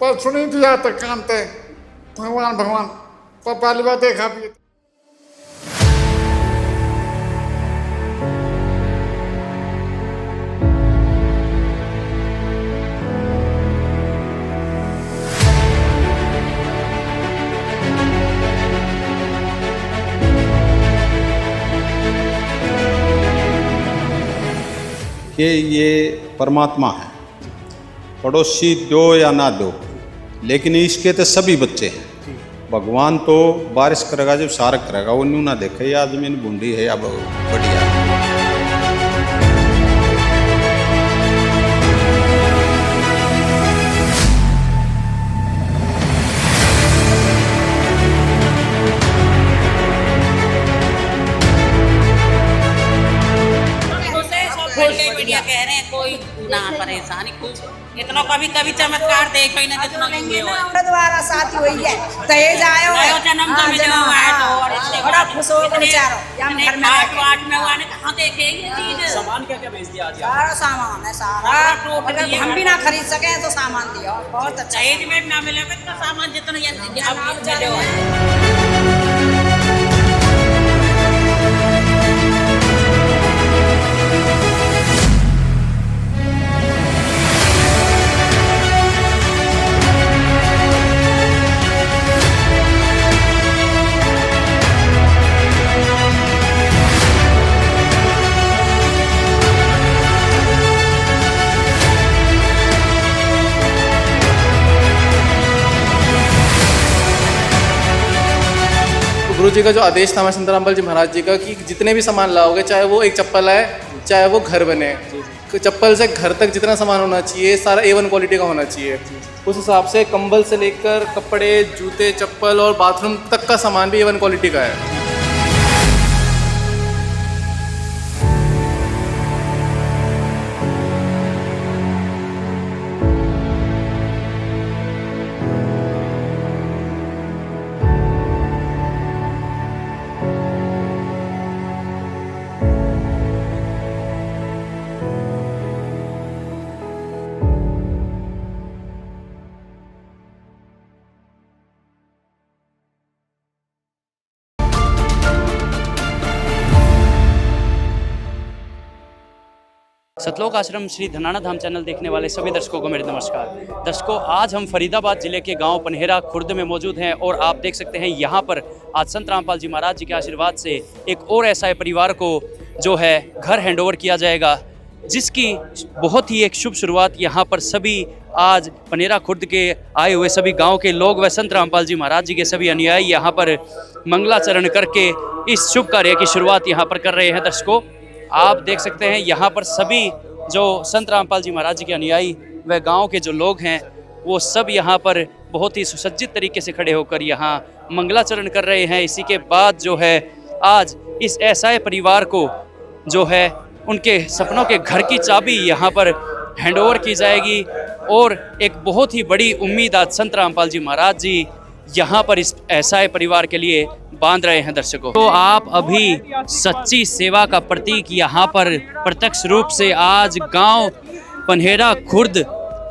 पर सुनी थी आज तक कान ते भगवान भगवान पर पहली बार देखा भी। कि ये परमात्मा है, पड़ोसी दो या ना दो, लेकिन इसके तो सभी बच्चे हैं। भगवान तो बारिश करेगा जब सारक करेगा, वो न्यू ना देखे या जमीन बूंदी है या बढ़िया। मीडिया कह रहे हैं कोई ना परेशानी कुछ इतना कभी चमत्कार देख ही ना जितना द्वारा साथी हुई है तेज आयो है जन्म का मिला हुआ है तो और इतने बड़ा खुश हो बेचारो हम घर में आठ में हुआ ने कहां देखे ये चीज सामान क्या क्या भेज दिया आज सारा सामान है सारा। अगर हम भी ना खरीद सके तो सामान दिया बहुत अच्छा। दहेज में ना मिले तो सामान जितना आप मिले हो। गुरु जी का जो आदेश था हमारे संत रामपाल जी महाराज जी का कि जितने भी सामान लाओगे, चाहे वो एक चप्पल आए चाहे वो घर बने, चप्पल से घर तक जितना सामान होना चाहिए सारा A1 क्वालिटी का होना चाहिए। उस हिसाब से कंबल से लेकर कपड़े, जूते, चप्पल और बाथरूम तक का सामान भी A1 क्वालिटी का है। सतलोक आश्रम श्री धनाना धाम चैनल देखने वाले सभी दर्शकों को मेरे नमस्कार। दर्शकों, आज हम फरीदाबाद जिले के गांव पनहेरा खुर्द में मौजूद हैं और आप देख सकते हैं यहाँ पर आज संत रामपाल जी महाराज जी के आशीर्वाद से एक और ऐसा परिवार को जो है घर हैंडओवर किया जाएगा, जिसकी बहुत ही एक शुभ शुरुआत यहाँ पर सभी आज पनहेरा खुर्द के आए हुए सभी गाँव के लोग व संत रामपाल जी महाराज जी के सभी अनुयायी यहाँ पर मंगलाचरण करके इस शुभ कार्य की शुरुआत यहाँ पर कर रहे हैं। दर्शकों, आप देख सकते हैं यहाँ पर सभी जो संत रामपाल जी महाराज जी के अनुयायी व गांव के जो लोग हैं वो सब यहाँ पर बहुत ही सुसज्जित तरीके से खड़े होकर यहाँ मंगलाचरण कर रहे हैं। इसी के बाद जो है आज इस ऐसा परिवार को जो है उनके सपनों के घर की चाबी यहाँ पर हैंडओवर की जाएगी और एक बहुत ही बड़ी उम्मीद आज संत रामपाल जी महाराज जी यहाँ पर इस ऐसा परिवार के लिए बांध रहे हैं। दर्शकों, तो आप अभी सच्ची सेवा का प्रतीक यहाँ पर प्रत्यक्ष रूप से आज गांव पनहेरा खुर्द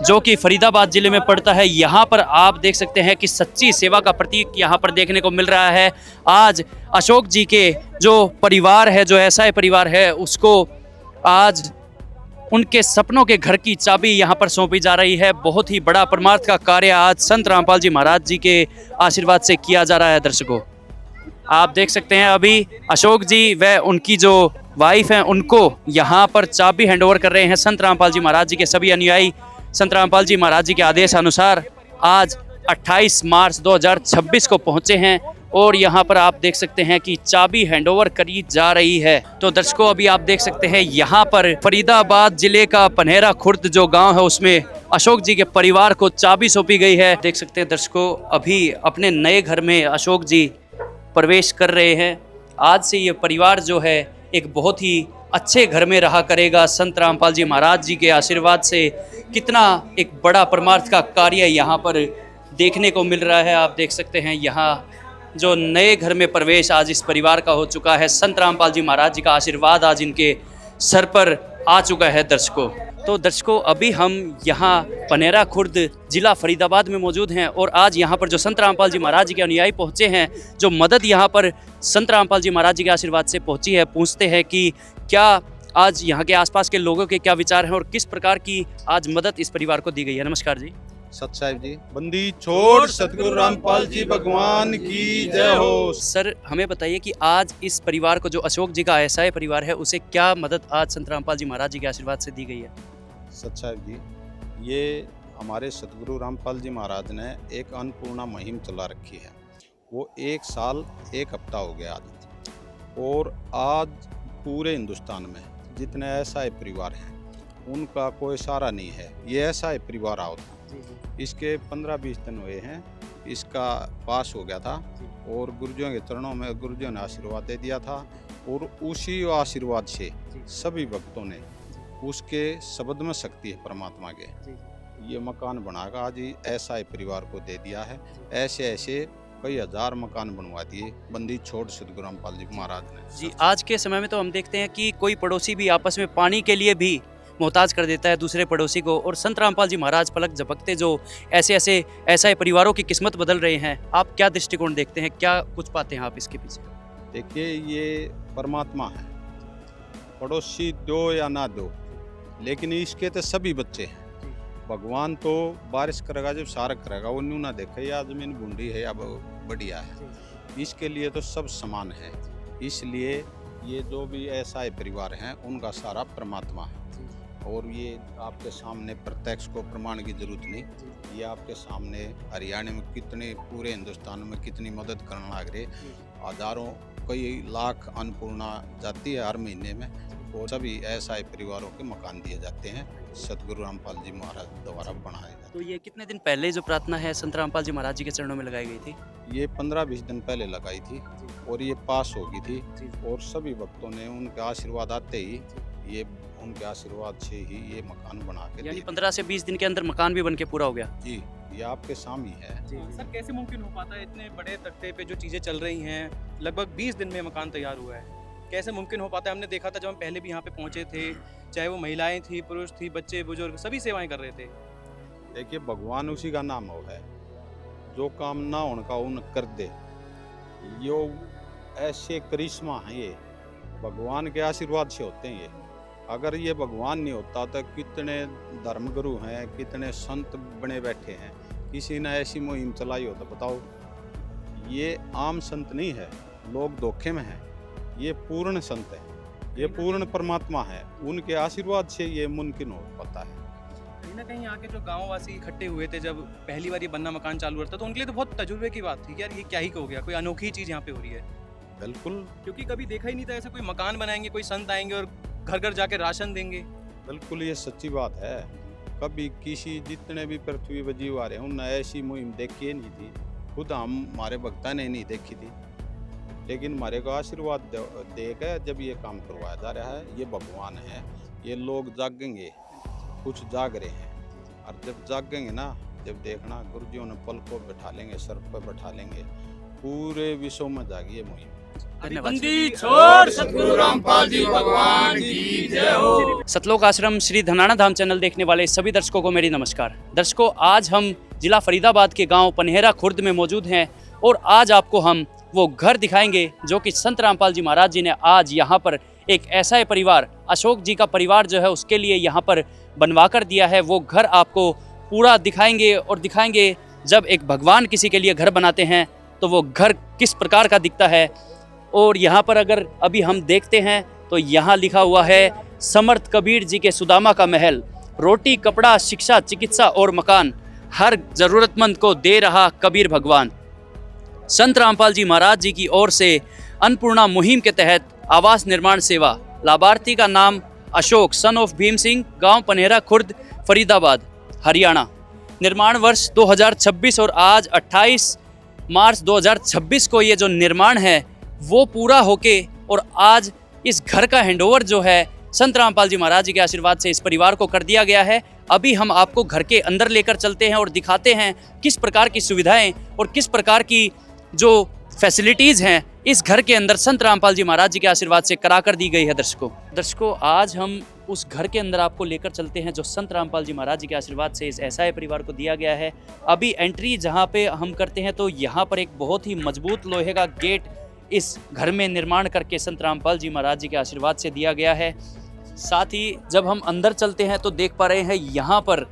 जो कि फरीदाबाद जिले में पड़ता है, यहाँ पर आप देख सकते हैं कि सच्ची सेवा का प्रतीक यहाँ पर देखने को मिल रहा है। आज अशोक जी के जो परिवार है, जो ऐसा परिवार है, उसको आज उनके सपनों के घर की चाबी यहाँ पर सौंपी जा रही है। बहुत ही बड़ा परमार्थ का कार्य आज संत रामपाल जी महाराज जी के आशीर्वाद से किया जा रहा है। दर्शकों, आप देख सकते हैं अभी अशोक जी व उनकी जो वाइफ हैं उनको यहाँ पर चाबी हैंडओवर कर रहे हैं संत रामपाल जी महाराज जी के सभी अनुयायी। संत रामपाल जी महाराज जी के आदेश अनुसार आज 28 मार्च 2026 को पहुँचे हैं और यहाँ पर आप देख सकते हैं कि चाबी हैंडओवर करी जा रही है। तो दर्शकों, अभी आप देख सकते हैं यहाँ पर फरीदाबाद जिले का पनहेरा खुर्द जो गांव है उसमें अशोक जी के परिवार को चाबी सौंपी गई है। देख सकते हैं दर्शकों, अभी अपने नए घर में अशोक जी प्रवेश कर रहे हैं। आज से ये परिवार जो है एक बहुत ही अच्छे घर में रहा करेगा। संत रामपाल जी महाराज जी के आशीर्वाद से कितना एक बड़ा परमार्थ का कार्य यहाँ पर देखने को मिल रहा है। आप देख सकते हैं यहाँ जो नए घर में प्रवेश आज इस परिवार का हो चुका है। संत रामपाल जी महाराज जी का आशीर्वाद आज इनके सर पर आ चुका है। दर्शकों, तो दर्शकों अभी हम यहाँ पनेरा खुर्द जिला फरीदाबाद में मौजूद हैं और आज यहाँ पर जो संत रामपाल जी महाराज जी के अनुयायी पहुँचे हैं, जो मदद यहाँ पर संत रामपाल जी महाराज जी के आशीर्वाद से पहुँची है, पूछते हैं कि क्या आज यहाँ के आसपास के लोगों के क्या विचार हैं और किस प्रकार की आज मदद इस परिवार को दी गई है। नमस्कार जी। सत साहिब जी, बंदी छोड़ सतगुरु रामपाल जी भगवान की जय हो। सर हमें बताइए कि आज इस परिवार को, जो अशोक जी का ऐसा परिवार है, उसे क्या मदद आज संत रामपाल जी महाराज जी के आशीर्वाद से दी गई है। सत साहिब जी, ये हमारे सतगुरु रामपाल जी महाराज ने एक अन्नपूर्णा मुहिम चला रखी है। वो 1 साल 1 हफ्ता हो गया आज, और आज पूरे हिंदुस्तान में जितने ऐसा परिवार हैं उनका कोई सहारा नहीं है। ये ऐसा परिवार आओ था, इसके 15-20 दिन हुए हैं, इसका पास हो गया था और गुरुजियों के चरणों में गुरुजियों ने आशीर्वाद दे दिया था, और उसी आशीर्वाद से सभी भक्तों ने, उसके शब्द में शक्ति है परमात्मा के, ये मकान बनाकर आज ऐसा परिवार को दे दिया है। ऐसे ऐसे कई हजार मकान बनवा दिए बंदी छोड़ सतगुरु रामपाल जी महाराज ने जी। आज के समय में तो हम देखते हैं कि कोई पड़ोसी भी आपस में पानी के लिए भी मोहताज कर देता है दूसरे पड़ोसी को, और संत रामपाल जी महाराज पलक झपकते जो ऐसे परिवारों की किस्मत बदल रहे हैं, आप क्या दृष्टिकोण देखते हैं, क्या कुछ पाते हैं आप इसके पीछे। देखिए, ये परमात्मा है, पड़ोसी दो या ना दो, लेकिन इसके तो सभी बच्चे हैं। भगवान तो बारिश करेगा जब सारा करेगा, वो न्यू ना देखे या जमीन बूंदी है या बढ़िया है, इसके लिए तो सब समान है। इसलिए ये जो भी ऐसा परिवार हैं उनका सारा परमात्मा है, और ये आपके सामने प्रत्यक्ष को प्रमाण की जरूरत नहीं, ये आपके सामने हरियाणा में कितने, पूरे हिंदुस्तान में कितनी मदद करने लग रहे, हजारों कई लाख अन्नपूर्णा जाती है हर महीने में, और सभी ऐसा परिवारों के मकान दिए जाते हैं सतगुरु रामपाल जी महाराज द्वारा बनाए जाते। तो ये कितने दिन पहले जो प्रार्थना है संत रामपाल जी महाराज जी के चरणों में लगाई गई थी। ये 15-20 दिन पहले लगाई थी और ये पास हो गई थी, और सभी भक्तों ने उनके आशीर्वाद आते ही, ये उनके आशीर्वाद से ही ये मकान बना के, यानी 15 से 20 दिन के अंदर मकान भी बन के पूरा हो गया जी। ये आपके सामने है। सर कैसे मुमकिन हो पाता है, इतने बड़े तख्ते पे जो चीज़ें चल रही हैं, लगभग 20 दिन में मकान तैयार हुआ है, कैसे मुमकिन हो पाता है। हमने देखा था जब हम पहले भी यहाँ पे पहुँचे थे, चाहे वो महिलाएं थी, पुरुष थी, बच्चे बुजुर्ग, सभी सेवाएं कर रहे थे। देखिए, भगवान उसी का नाम हो है, जो काम ना होने का उन कर दे, यो ऐसे करिश्मा है, ये भगवान के आशीर्वाद से होते हैं। ये अगर ये भगवान नहीं होता तो कितने धर्मगुरु हैं, कितने संत बने बैठे हैं, किसी ने ऐसी मुहिम चलाई हो तो बताओ। ये आम संत नहीं है, लोग धोखे में हैं, ये पूर्ण संत है, ये पूर्ण परमात्मा है, उनके आशीर्वाद से ये मुमकिन हो पाता है। कहीं ना कहीं यहाँ के जो गाँववासी इकट्ठे हुए थे जब पहली बार ये बनना मकान चालू हुआ था, तो उनके लिए तो बहुत तजुर्बे की बात थी कि यार ये क्या ही हो गया, कोई अनोखी चीज़ यहाँ पे हो रही है। बिल्कुल, क्योंकि कभी देखा ही नहीं था ऐसा, कोई मकान बनाएंगे, कोई संत आएंगे और घर घर जाके राशन देंगे। बिल्कुल ये सच्ची बात है। कभी किसी, जितने भी पृथ्वी पर जीव आ रहे हैं, उन्होंने ऐसी मुहिम देखी ही नहीं थी, खुद हमारे भक्ता ने नहीं देखी थी, लेकिन हमारे को आशीर्वाद देकर जब ये काम करवाया जा रहा है, ये भगवान है। ये लोग जागेंगे, कुछ जाग रहे हैं, और जब जागेंगे ना, जब देखना गुरुजियों ने पल को बैठा लेंगे, सर पर बैठा लेंगे, पूरे विश्व में जागी ये मुहिम। बंदी छोड़ सतगुरु रामपाल जी भगवान की जय हो। सतलोक आश्रम श्री धनाना धाम चैनल देखने वाले सभी दर्शकों को मेरी नमस्कार। दर्शकों, आज हम जिला फरीदाबाद के गांव पनेरा खुर्द में मौजूद हैं, और आज आपको हम वो घर दिखाएंगे जो कि संत रामपाल जी महाराज जी ने आज यहाँ पर एक ऐसा परिवार, अशोक जी का परिवार जो है, उसके लिए यहाँ पर बनवा कर दिया है। वो घर आपको पूरा दिखाएंगे, और दिखाएंगे जब एक भगवान किसी के लिए घर बनाते हैं तो वो घर किस प्रकार का दिखता है। और यहाँ पर अगर अभी हम देखते हैं तो यहाँ लिखा हुआ है, समर्थ कबीर जी के सुदामा का महल, रोटी कपड़ा शिक्षा चिकित्सा और मकान, हर जरूरतमंद को दे रहा कबीर भगवान। संत रामपाल जी महाराज जी की ओर से अन्नपूर्णा मुहिम के तहत आवास निर्माण सेवा, लाभार्थी का नाम अशोक सन ऑफ भीम सिंह, गांव पनेरा खुर्द, फरीदाबाद, हरियाणा। निर्माण वर्ष 2026 और आज 28 मार्च 2026 को ये जो निर्माण है वो पूरा होके, और आज इस घर का हैंडओवर जो है संत रामपाल जी महाराज जी के आशीर्वाद से इस परिवार को कर दिया गया है। अभी हम आपको घर के अंदर लेकर चलते हैं और दिखाते हैं किस प्रकार की सुविधाएं और किस प्रकार की जो फैसिलिटीज़ हैं इस घर के अंदर संत रामपाल जी महाराज जी के आशीर्वाद से करा कर दी गई है। दर्शकों, आज हम उस घर के अंदर आपको लेकर चलते हैं जो संत रामपाल जी महाराज जी के आशीर्वाद से इस ऐसा परिवार को दिया गया है। अभी एंट्री जहाँ पे हम करते हैं तो यहाँ पर एक बहुत ही मजबूत लोहे का गेट इस घर में निर्माण करके संत रामपाल जी महाराज जी के आशीर्वाद से दिया गया है। साथ ही जब हम अंदर चलते हैं तो देख पा रहे हैं यहाँ पर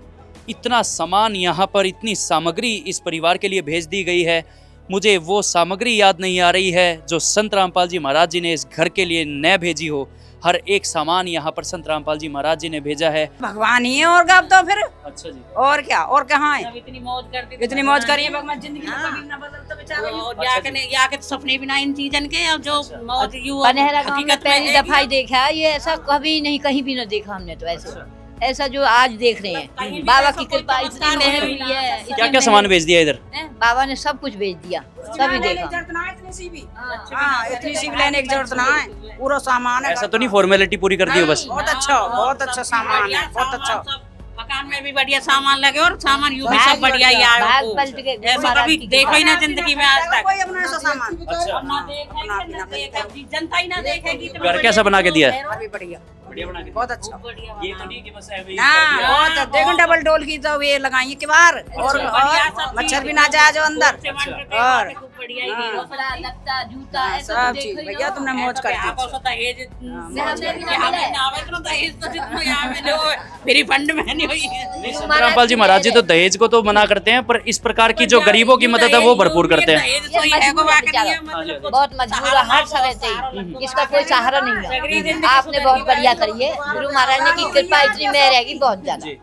इतना सामान, यहाँ पर इतनी सामग्री इस परिवार के लिए भेज दी गई है। मुझे वो सामग्री याद नहीं आ रही है जो संत रामपाल जी महाराज जी ने इस घर के लिए न भेजी हो। हर एक सामान यहाँ पर संत रामपाल जी महाराज जी ने भेजा है। भगवान ही है और कब तो फिर अच्छा जी, और क्या, और कहाँ है? इतनी मौज करती इतनी मौज करी है भगवान, जिंदगी में कभी ना बदल तो बेचारा और याके तो सपने भी ना इन चीजन के। अब जो मौज यू पनहेरा गांव में हकीकत में पहली है दफा ही देखा है, ये ऐसा कभी नहीं, कहीं भी न देखा हमने तो ऐसा जो आज देख रहे हैं। बाबा की कृपा इतनी मेहर हुई है। क्या क्या सामान भेज दिया इधर? बाबा ने सब कुछ भेज दिया, सभी देखा। इतनी सी भी लेने की जरूरत ना है, पूरा सामान है। ऐसा तो नहीं फॉर्मेलिटी पूरी कर दी हो बस? बहुत अच्छा सामान है, बहुत अच्छा। मकान में भी बढ़िया सामान लगे और सामान यू भी सब बढ़िया ही आया भाग हो। पलट के ऐसा कभी देखा ही ना जिंदगी में आज तक। कोई अपना ऐसा सामान ना देखेगी, जनता ही ना देखेगी। तो घर कैसा बना के दिया है? अभी बढ़िया, बढ़िया बना के बहुत अच्छा। ये तो नहीं कि बस ऐसे ही हाँ, कर दिया। बहुत देखो डबल डोल की तो ये लगाई के बाहर, और मच्छर भी ना जाए जो अंदर। और बढ़िया ही है। कपड़ा लत्ता जूता ऐसा सब तो चीज देखो ही भैया ना। तुमने मौज कर दी। आपको तो दहेज हमने भी यहाँ मिला है। पे ना आवे तो दहेज तो जितना यहाँ पे जो मेरी फंड में नहीं हुई है। संत रामपाल जी महाराज जी तो दहेज को तो मना करते हैं, पर इस प्रकार की जो गरीबों की मदद है वो भरपूर करते हैं। दहेज तो ये है को वाकई नहीं है, मतलब बहुत मजबूर है हर समय से ही, इसका कोई सहारा नहीं है। आपने बहुत बढ़िया करी है, गुरु महाराज ने की कृपा इतनी मेहर है कि बहुत ज्यादा।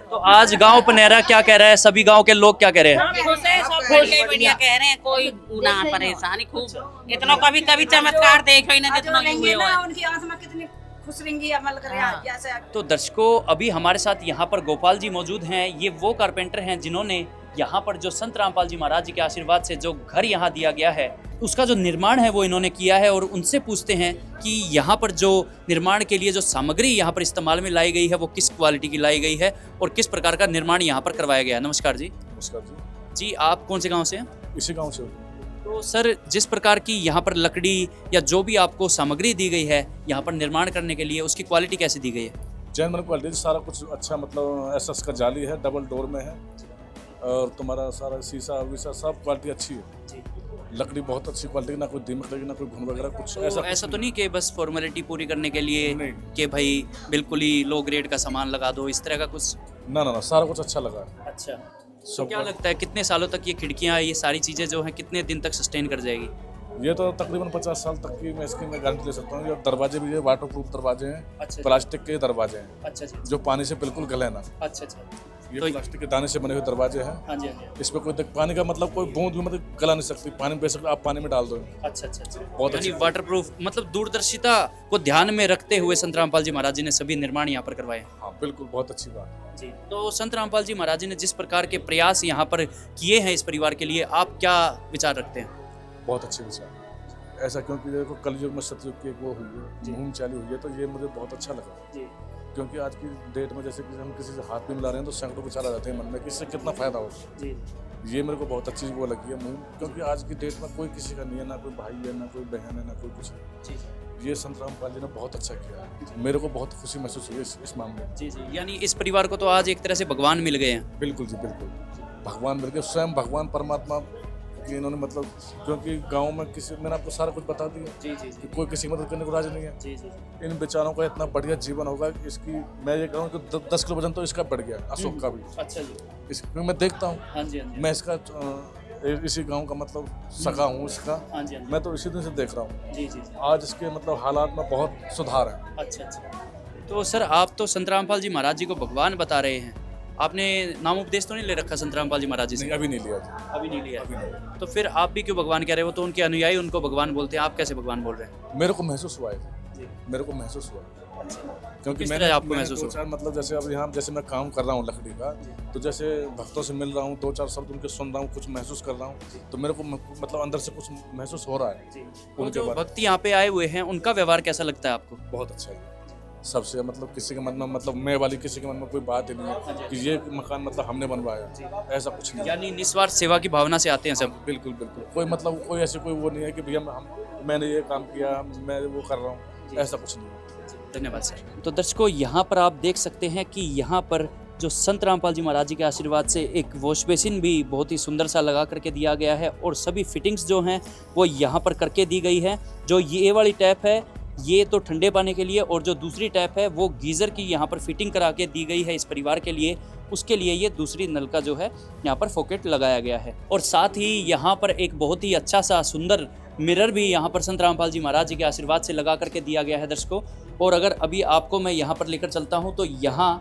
तो आज गांव पनहेरा क्या कह रहा है, सभी गांव के लोग क्या कह रहे हैं? खुश है, सब बढ़िया बढ़िया कह रहे हैं, कोई ना परेशानी। खूब इतना कभी चमत्कार देखो ही ना जितना हुए हो। उनकी आत्मा कितनी खुश रहेंगी अमल करे जैसे। तो दर्शकों, अभी हमारे साथ यहाँ पर गोपाल जी मौजूद हैं। ये वो कारपेंटर हैं जिन्होंने यहाँ पर जो संत रामपाल जी महाराज जी के आशीर्वाद से जो घर यहाँ दिया गया है उसका जो निर्माण है वो इन्होंने किया है। और उनसे पूछते हैं कि यहाँ पर जो निर्माण के लिए जो सामग्री यहाँ पर इस्तेमाल में लाई गई है वो किस क्वालिटी की लाई गई है और किस प्रकार का निर्माण यहाँ पर करवाया गया है। नमस्कार जी। नमस्कार जी। जी, आप कौन से गाँव से हैं? इसी गांव से। तो सर, जिस प्रकार की यहाँ पर लकड़ी या जो भी आपको सामग्री दी गई है यहाँ पर निर्माण करने के लिए, उसकी क्वालिटी कैसे दी गई है? जैन मन क्वालिटी सारा कुछ अच्छा, मतलब एसएस का जाली है, डबल डोर में है, और तुम्हारा सारा शीशा वीसा सब क्वालिटी अच्छी है। लकड़ी बहुत अच्छी क्वालिटी, ना कोई दीमक लगी ना कोई घुन वगैरह कुछ। तो ऐसा तो नहीं कि बस फॉर्मेलिटी पूरी करने के लिए नहीं। कि भाई बिल्कुल ही लो ग्रेड का सामान लगा दो, इस तरह का कुछ? ना सारा कुछ अच्छा लगा है। अच्छा, तो सब क्या लगता है कितने सालों तक ये खिड़कियाँ, ये सारी चीज़ें जो हैं कितने दिन तक सस्टेन कर जाएगी? ये तो तकरीबन 50 साल तक की मैं इसकी मैं गारंटी ले सकता हूँ। ये दरवाजे भी ये वाटर प्रूफ दरवाजे हैं, अच्छा प्लास्टिक के दरवाजे हैं अच्छा जी, जो पानी से बिल्कुल गले ना। अच्छा अच्छा, ये तो- प्लास्टिक के दाने से बने हुए दरवाजे हैं। हाँ जी हाँ जी, इसमें कोई पानी का मतलब कोई बूंद भी मतलब गला नहीं सकती। पानी में बेशक आप पानी में डाल दो। अच्छा अच्छा अच्छा, बहुत यानी अच्छी। वाटर प्रूफ, मतलब दूरदर्शिता को ध्यान में रखते हुए संत रामपाल जी महाराज जी ने सभी निर्माण यहाँ पर करवाए। हाँ बिल्कुल, बहुत अच्छी बात। जी, तो संत रामपाल जी महाराज जी ने जिस प्रकार के प्रयास यहाँ पर किए हैं इस परिवार के लिए, आप क्या विचार रखते हैं? बहुत अच्छे विचार। ऐसा क्योंकि देखो कलयुग में सतयुग की एक वो हुई है, मुहिम चालू हुई है, तो ये मुझे बहुत अच्छा लगा। जी, क्योंकि आज की डेट में जैसे कि हम किसी से हाथ भी मिला रहे हैं तो सैकड़ों विचार आ जाते हैं मन में कि इससे कितना फायदा होगा। जी, ये मेरे को बहुत अच्छी वो लगी है मुहिम, क्योंकि आज की डेट में कोई किसी का नहीं है, ना कोई भाई है, ना कोई बहन है, ना कोई कुछ है। जी, ये संत रामपाल जी ने बहुत अच्छा किया है। मेरे को बहुत खुशी महसूस हुई इस मामले में। जी, जी, यानी इस परिवार को तो आज एक तरह से भगवान मिल गए हैं। बिल्कुल जी, बिल्कुल भगवान मिल गए, स्वयं भगवान परमात्मा की इन्होंने, मतलब क्योंकि गांव में किसी, मैंने आपको सारा कुछ बता दिया जी जी कि कोई किसी की मदद करने को राजी नहीं है। जी जी, इन बेचारों का इतना बढ़िया जीवन होगा कि इसकी, मैं ये कहूँ कि 10 किलो वजन तो इसका बढ़ गया, अशोक का भी। अच्छा जी, क्योंकि मैं देखता हूँ, हाँ जी हाँ जी, मैं इसका इसी गांव का मतलब सगा हूँ इसका, हाँ जी हाँ जी, मैं तो इसी दिन से देख रहा हूँ। जी जी जी, आज इसके मतलब हालात में बहुत सुधार है। अच्छा अच्छा। तो सर, आप तो संत रामपाल जी महाराज जी को भगवान बता रहे हैं, आपने नाम उपदेश तो नहीं ले रखा संत रामपाल जी महाराज जी से? नहीं, अभी नहीं लिया जी, अभी नहीं लिया। अभी नहीं। तो फिर आप भी क्यों भगवान कह रहे हो? तो उनके अनुयायी उनको भगवान बोलते हैं, आप कैसे भगवान बोल रहे हैं? मेरे को महसूस हुआ है जी, मेरे को महसूस हुआ, क्योंकि किस मैंने तरह आपको मैंने महसूस हुआ? 2-4 मतलब जैसे अब यहाँ जैसे मैं काम कर रहा हूँ लकड़ी का, तो जैसे भक्तों से मिल रहा हूँ, 2-4 शब्द उनके सुन रहा हूँ, कुछ महसूस कर रहा हूँ, तो मेरे को मतलब अंदर से कुछ महसूस हो रहा है। तो उनके जो बारे में भक्त यहाँ पे आए हुए हैं उनका व्यवहार कैसा लगता है आपको? बहुत अच्छा है सबसे, मतलब किसी के मन में, मतलब मैं वाली किसी के मन में कोई बात ही नहीं है कि ये मकान मतलब हमने बनवाया, ऐसा कुछ नहीं है। यानी निस्वार्थ सेवा की भावना से आते हैं सब। बिल्कुल बिल्कुल, कोई मतलब कोई ऐसी कोई वो नहीं है कि भैया मैंने ये काम किया, मैं वो कर रहा हूँ, ऐसा कुछ नहीं है। धन्यवाद सर। तो दर्शकों, यहाँ पर आप देख सकते हैं कि यहाँ पर जो संत रामपाल जी महाराज जी के आशीर्वाद से एक वॉश बेसिन भी बहुत ही सुंदर सा लगा करके दिया गया है और सभी फिटिंग्स जो हैं वो यहाँ पर करके दी गई है। जो ये वाली टैप है ये तो ठंडे पानी के लिए और जो दूसरी टैप है वो गीज़र की यहाँ पर फिटिंग करा के दी गई है इस परिवार के लिए। उसके लिए ये दूसरी नल का जो है यहाँ पर फॉकेट लगाया गया है और साथ ही यहाँ पर एक बहुत ही अच्छा सा सुंदर मिरर भी यहाँ पर संत रामपाल जी महाराज जी के आशीर्वाद से लगा करके दिया गया है दर्शकों। और अगर अभी आपको मैं यहाँ पर लेकर चलता हूँ तो यहाँ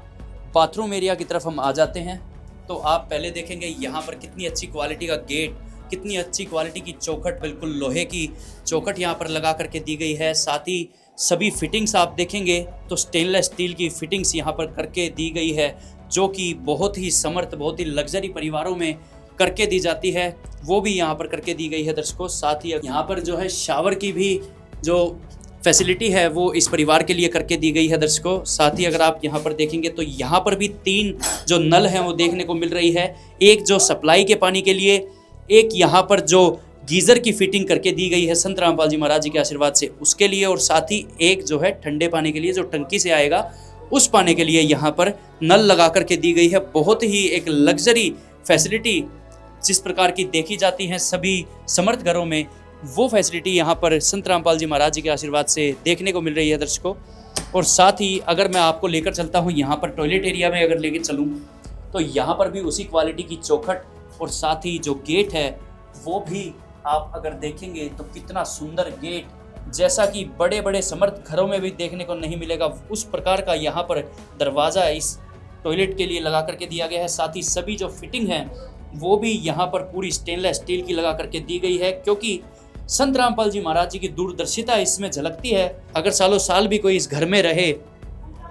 बाथरूम एरिया की तरफ हम आ जाते हैं तो आप पहले देखेंगे यहाँ पर कितनी अच्छी क्वालिटी का गेट, कितनी अच्छी क्वालिटी की चौखट, बिल्कुल लोहे की चौखट यहाँ पर लगा करके दी गई है। साथ ही सभी फिटिंग्स आप देखेंगे तो स्टेनलेस स्टील की फिटिंग्स यहाँ पर करके दी गई है जो कि बहुत ही समर्थ, बहुत ही लग्जरी परिवारों में करके दी जाती है, वो भी यहाँ पर करके दी गई है दर्शकों। साथ ही यहाँ पर जो है शावर की भी जो फैसिलिटी है वो इस परिवार के लिए करके दी गई है दर्शकों। साथ ही अगर आप यहाँ पर देखेंगे तो यहाँ पर भी 3 जो नल हैं वो देखने को मिल रही है। एक जो सप्लाई के पानी के लिए, एक यहाँ पर जो गीज़र की फिटिंग करके दी गई है संत रामपाल जी महाराज जी के आशीर्वाद से उसके लिए, और साथ ही एक जो है ठंडे पानी के लिए जो टंकी से आएगा उस पानी के लिए यहाँ पर नल लगा करके दी गई है। बहुत ही एक लग्जरी फैसिलिटी जिस प्रकार की देखी जाती हैं सभी समर्थ घरों में, वो फैसिलिटी यहाँ पर संत रामपाल जी महाराज जी के आशीर्वाद से देखने को मिल रही है दर्शकों। और साथ ही अगर मैं आपको लेकर चलता हूँ यहाँ पर टॉयलेट एरिया में अगर लेकर चलूँ तो यहाँ पर भी उसी क्वालिटी की चौखट और साथ ही जो गेट है वो भी आप अगर देखेंगे तो कितना सुंदर गेट, जैसा कि बड़े बड़े समर्थ घरों में भी देखने को नहीं मिलेगा उस प्रकार का यहाँ पर दरवाज़ा इस टॉयलेट के लिए लगा करके दिया गया है। साथ ही सभी जो फिटिंग है वो भी यहाँ पर पूरी स्टेनलेस स्टील की लगा करके दी गई है क्योंकि संत रामपाल जी महाराज जी की दूरदर्शिता इसमें झलकती है। अगर सालों साल भी कोई इस घर में रहे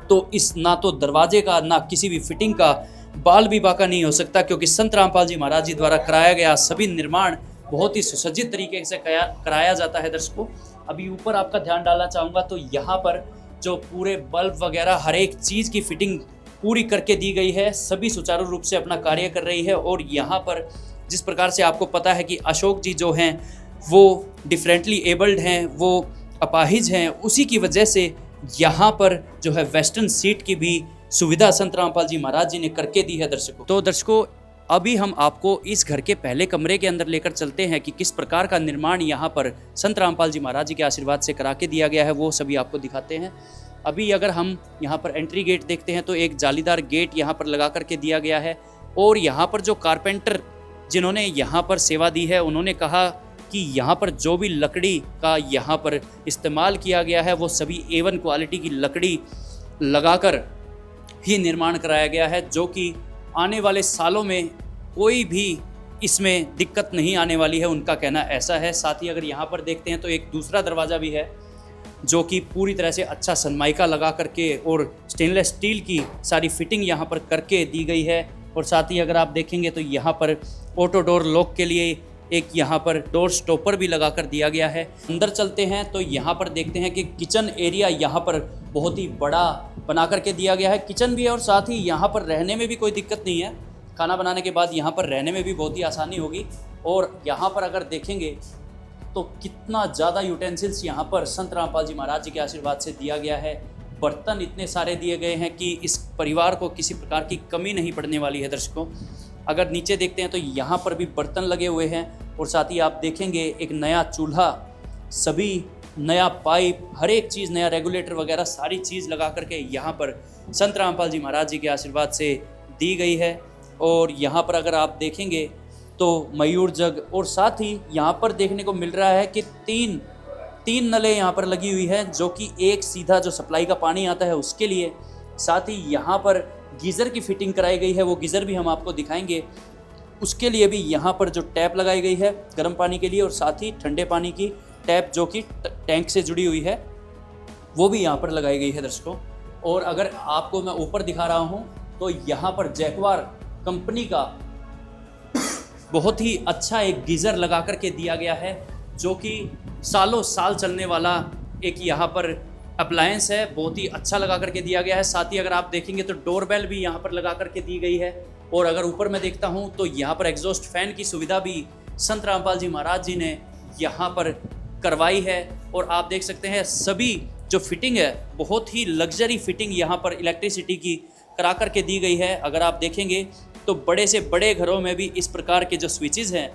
तो इस ना तो दरवाजे का ना किसी भी फिटिंग का बाल भी बाका नहीं हो सकता क्योंकि संत रामपाल जी महाराज जी द्वारा कराया गया सभी निर्माण बहुत ही सुसज्जित तरीके से कराया जाता है दर्शकों। अभी ऊपर आपका ध्यान डालना चाहूँगा तो यहाँ पर जो पूरे बल्ब वगैरह हर एक चीज़ की फिटिंग पूरी करके दी गई है, सभी सुचारू रूप से अपना कार्य कर रही है। और यहाँ पर जिस प्रकार से आपको पता है कि अशोक जी जो हैं वो डिफरेंटली एबल्ड हैं, वो अपाहिज हैं, उसी की वजह से यहाँ पर जो है वेस्टर्न सीट की भी सुविधा संत रामपाल जी महाराज जी ने करके दी है दर्शकों। तो दर्शकों, अभी हम आपको इस घर के पहले कमरे के अंदर लेकर चलते हैं कि किस प्रकार का निर्माण यहाँ पर संत रामपाल जी महाराज जी के आशीर्वाद से करा के दिया गया है, वो सभी आपको दिखाते हैं। अभी अगर हम यहाँ पर एंट्री गेट देखते हैं तो एक जालीदार गेट यहाँ पर लगा करके दिया गया है और यहाँ पर जो कारपेंटर जिन्होंने यहाँ पर सेवा दी है उन्होंने कहा कि यहाँ पर जो भी लकड़ी का यहाँ पर इस्तेमाल किया गया है वो सभी A1 क्वालिटी की लकड़ी लगाकर ही निर्माण कराया गया है, जो कि आने वाले सालों में कोई भी इसमें दिक्कत नहीं आने वाली है, उनका कहना ऐसा है। साथ ही अगर यहाँ पर देखते हैं तो एक दूसरा दरवाज़ा भी है जो कि पूरी तरह से अच्छा सनमाइका लगा करके और स्टेनलेस स्टील की सारी फिटिंग यहाँ पर करके दी गई है। और साथ ही अगर आप देखेंगे तो यहाँ पर ऑटो डोर लॉक के लिए एक यहाँ पर डोर स्टॉपर भी लगा कर दिया गया है। अंदर चलते हैं तो यहाँ पर देखते हैं कि किचन एरिया यहाँ पर बहुत ही बड़ा बना करके दिया गया है। किचन भी है और साथ ही यहाँ पर रहने में भी कोई दिक्कत नहीं है, खाना बनाने के बाद यहाँ पर रहने में भी बहुत ही आसानी होगी। और यहाँ पर अगर देखेंगे तो कितना ज़्यादा यूटेंसिल्स यहाँ पर संत रामपाल जी महाराज जी के आशीर्वाद से दिया गया है। बर्तन इतने सारे दिए गए हैं कि इस परिवार को किसी प्रकार की कमी नहीं पड़ने वाली है दर्शकों। अगर नीचे देखते हैं तो यहाँ पर भी बर्तन लगे हुए हैं और साथ ही आप देखेंगे एक नया चूल्हा, सभी नया पाइप, हर एक चीज़ नया, रेगुलेटर वगैरह सारी चीज़ लगा करके यहाँ पर संत रामपाल जी महाराज जी के आशीर्वाद से दी गई है। और यहाँ पर अगर आप देखेंगे तो मयूर जग, और साथ ही यहाँ पर देखने को मिल रहा है कि तीन नलें यहाँ पर लगी हुई है, जो कि एक सीधा जो सप्लाई का पानी आता है उसके लिए, साथ ही यहाँ पर गीज़र की फिटिंग कराई गई है, वो गीज़र भी हम आपको दिखाएंगे। उसके लिए भी यहाँ पर जो टैप लगाई गई है गर्म पानी के लिए, और साथ ही ठंडे पानी की टैप जो कि टैंक से जुड़ी हुई है वो भी यहाँ पर लगाई गई है दर्शकों। और अगर आपको मैं ऊपर दिखा रहा हूँ तो यहाँ पर जैकवार कंपनी का बहुत ही अच्छा एक गीज़र लगा करके दिया गया है, जो कि सालों साल चलने वाला एक यहाँ पर अप्लायंस है, बहुत ही अच्छा लगा करके दिया गया है। साथ ही अगर आप देखेंगे तो डोरबेल भी यहाँ पर लगा करके दी गई है। और अगर ऊपर मैं देखता हूँ तो यहाँ पर एग्जॉस्ट फैन की सुविधा भी संत रामपाल जी महाराज जी ने यहाँ पर करवाई है। और आप देख सकते हैं सभी जो फिटिंग है बहुत ही लग्जरी फिटिंग यहाँ पर इलेक्ट्रिसिटी की करा कर के दी गई है। अगर आप देखेंगे तो बड़े से बड़े घरों में भी इस प्रकार के जो स्विचेस हैं,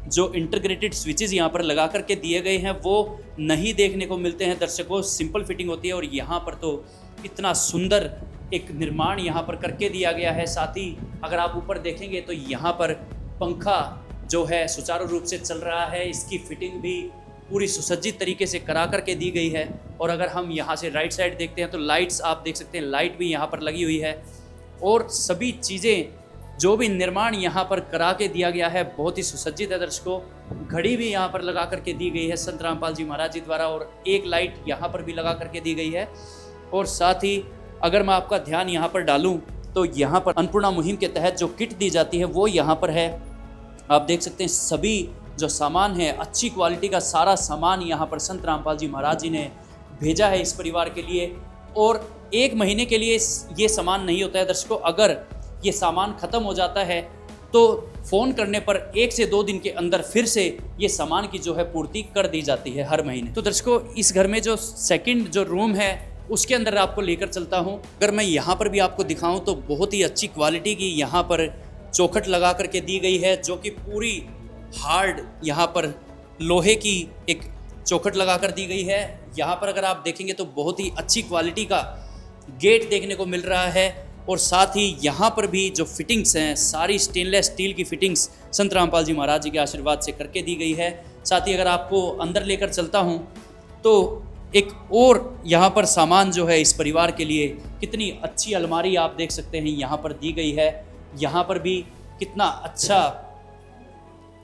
जो इंटीग्रेटेड स्विचेस यहाँ पर लगा कर के दिए गए हैं, वो नहीं देखने को मिलते हैं दर्शकों। सिंपल फिटिंग होती है और यहाँ पर तो इतना सुंदर एक निर्माण यहाँ पर करके दिया गया है। साथ ही अगर आप ऊपर देखेंगे तो यहाँ पर पंखा जो है सुचारू रूप से चल रहा है, इसकी फिटिंग भी पूरी सुसज्जित तरीके से करा करके दी गई है। और अगर हम यहाँ से राइट साइड देखते हैं तो लाइट्स आप देख सकते हैं, लाइट भी यहाँ पर लगी हुई है और सभी चीज़ें जो भी निर्माण यहाँ पर करा के दिया गया है बहुत ही सुसज्जित है दर्शकों। घड़ी भी यहाँ पर लगा करके दी गई है संत रामपाल जी महाराज जी द्वारा और एक लाइट यहाँ पर भी लगा करके दी गई है। और साथ ही अगर मैं आपका ध्यान यहाँ पर डालूँ तो यहाँ पर अन्नपूर्णा मुहिम के तहत जो किट दी जाती है वो यहाँ पर है। आप देख सकते हैं सभी जो सामान है, अच्छी क्वालिटी का सारा सामान यहाँ पर संत रामपाल जी महाराज जी ने भेजा है इस परिवार के लिए। और 1 महीने के लिए ये सामान नहीं होता है दर्शकों। अगर ये सामान ख़त्म हो जाता है तो फ़ोन करने पर 1 से 2 दिन के अंदर फिर से ये सामान की जो है पूर्ति कर दी जाती है हर महीने। तो दर्शकों इस घर में जो सेकंड जो रूम है उसके अंदर आपको लेकर चलता हूँ। अगर मैं यहाँ पर भी आपको दिखाऊँ तो बहुत ही अच्छी क्वालिटी की यहाँ पर चौखट लगा करके दी गई है, जो कि पूरी हार्ड यहाँ पर लोहे की एक चौखट लगा कर दी गई है। यहाँ पर अगर आप देखेंगे तो बहुत ही अच्छी क्वालिटी का गेट देखने को मिल रहा है। और साथ ही यहाँ पर भी जो फिटिंग्स हैं सारी स्टेनलेस स्टील की फिटिंग्स संत रामपाल जी महाराज जी के आशीर्वाद से करके दी गई है। साथ ही अगर आपको अंदर लेकर चलता हूँ तो एक और यहाँ पर सामान जो है इस परिवार के लिए, कितनी अच्छी अलमारी आप देख सकते हैं यहाँ पर दी गई है। यहाँ पर भी कितना अच्छा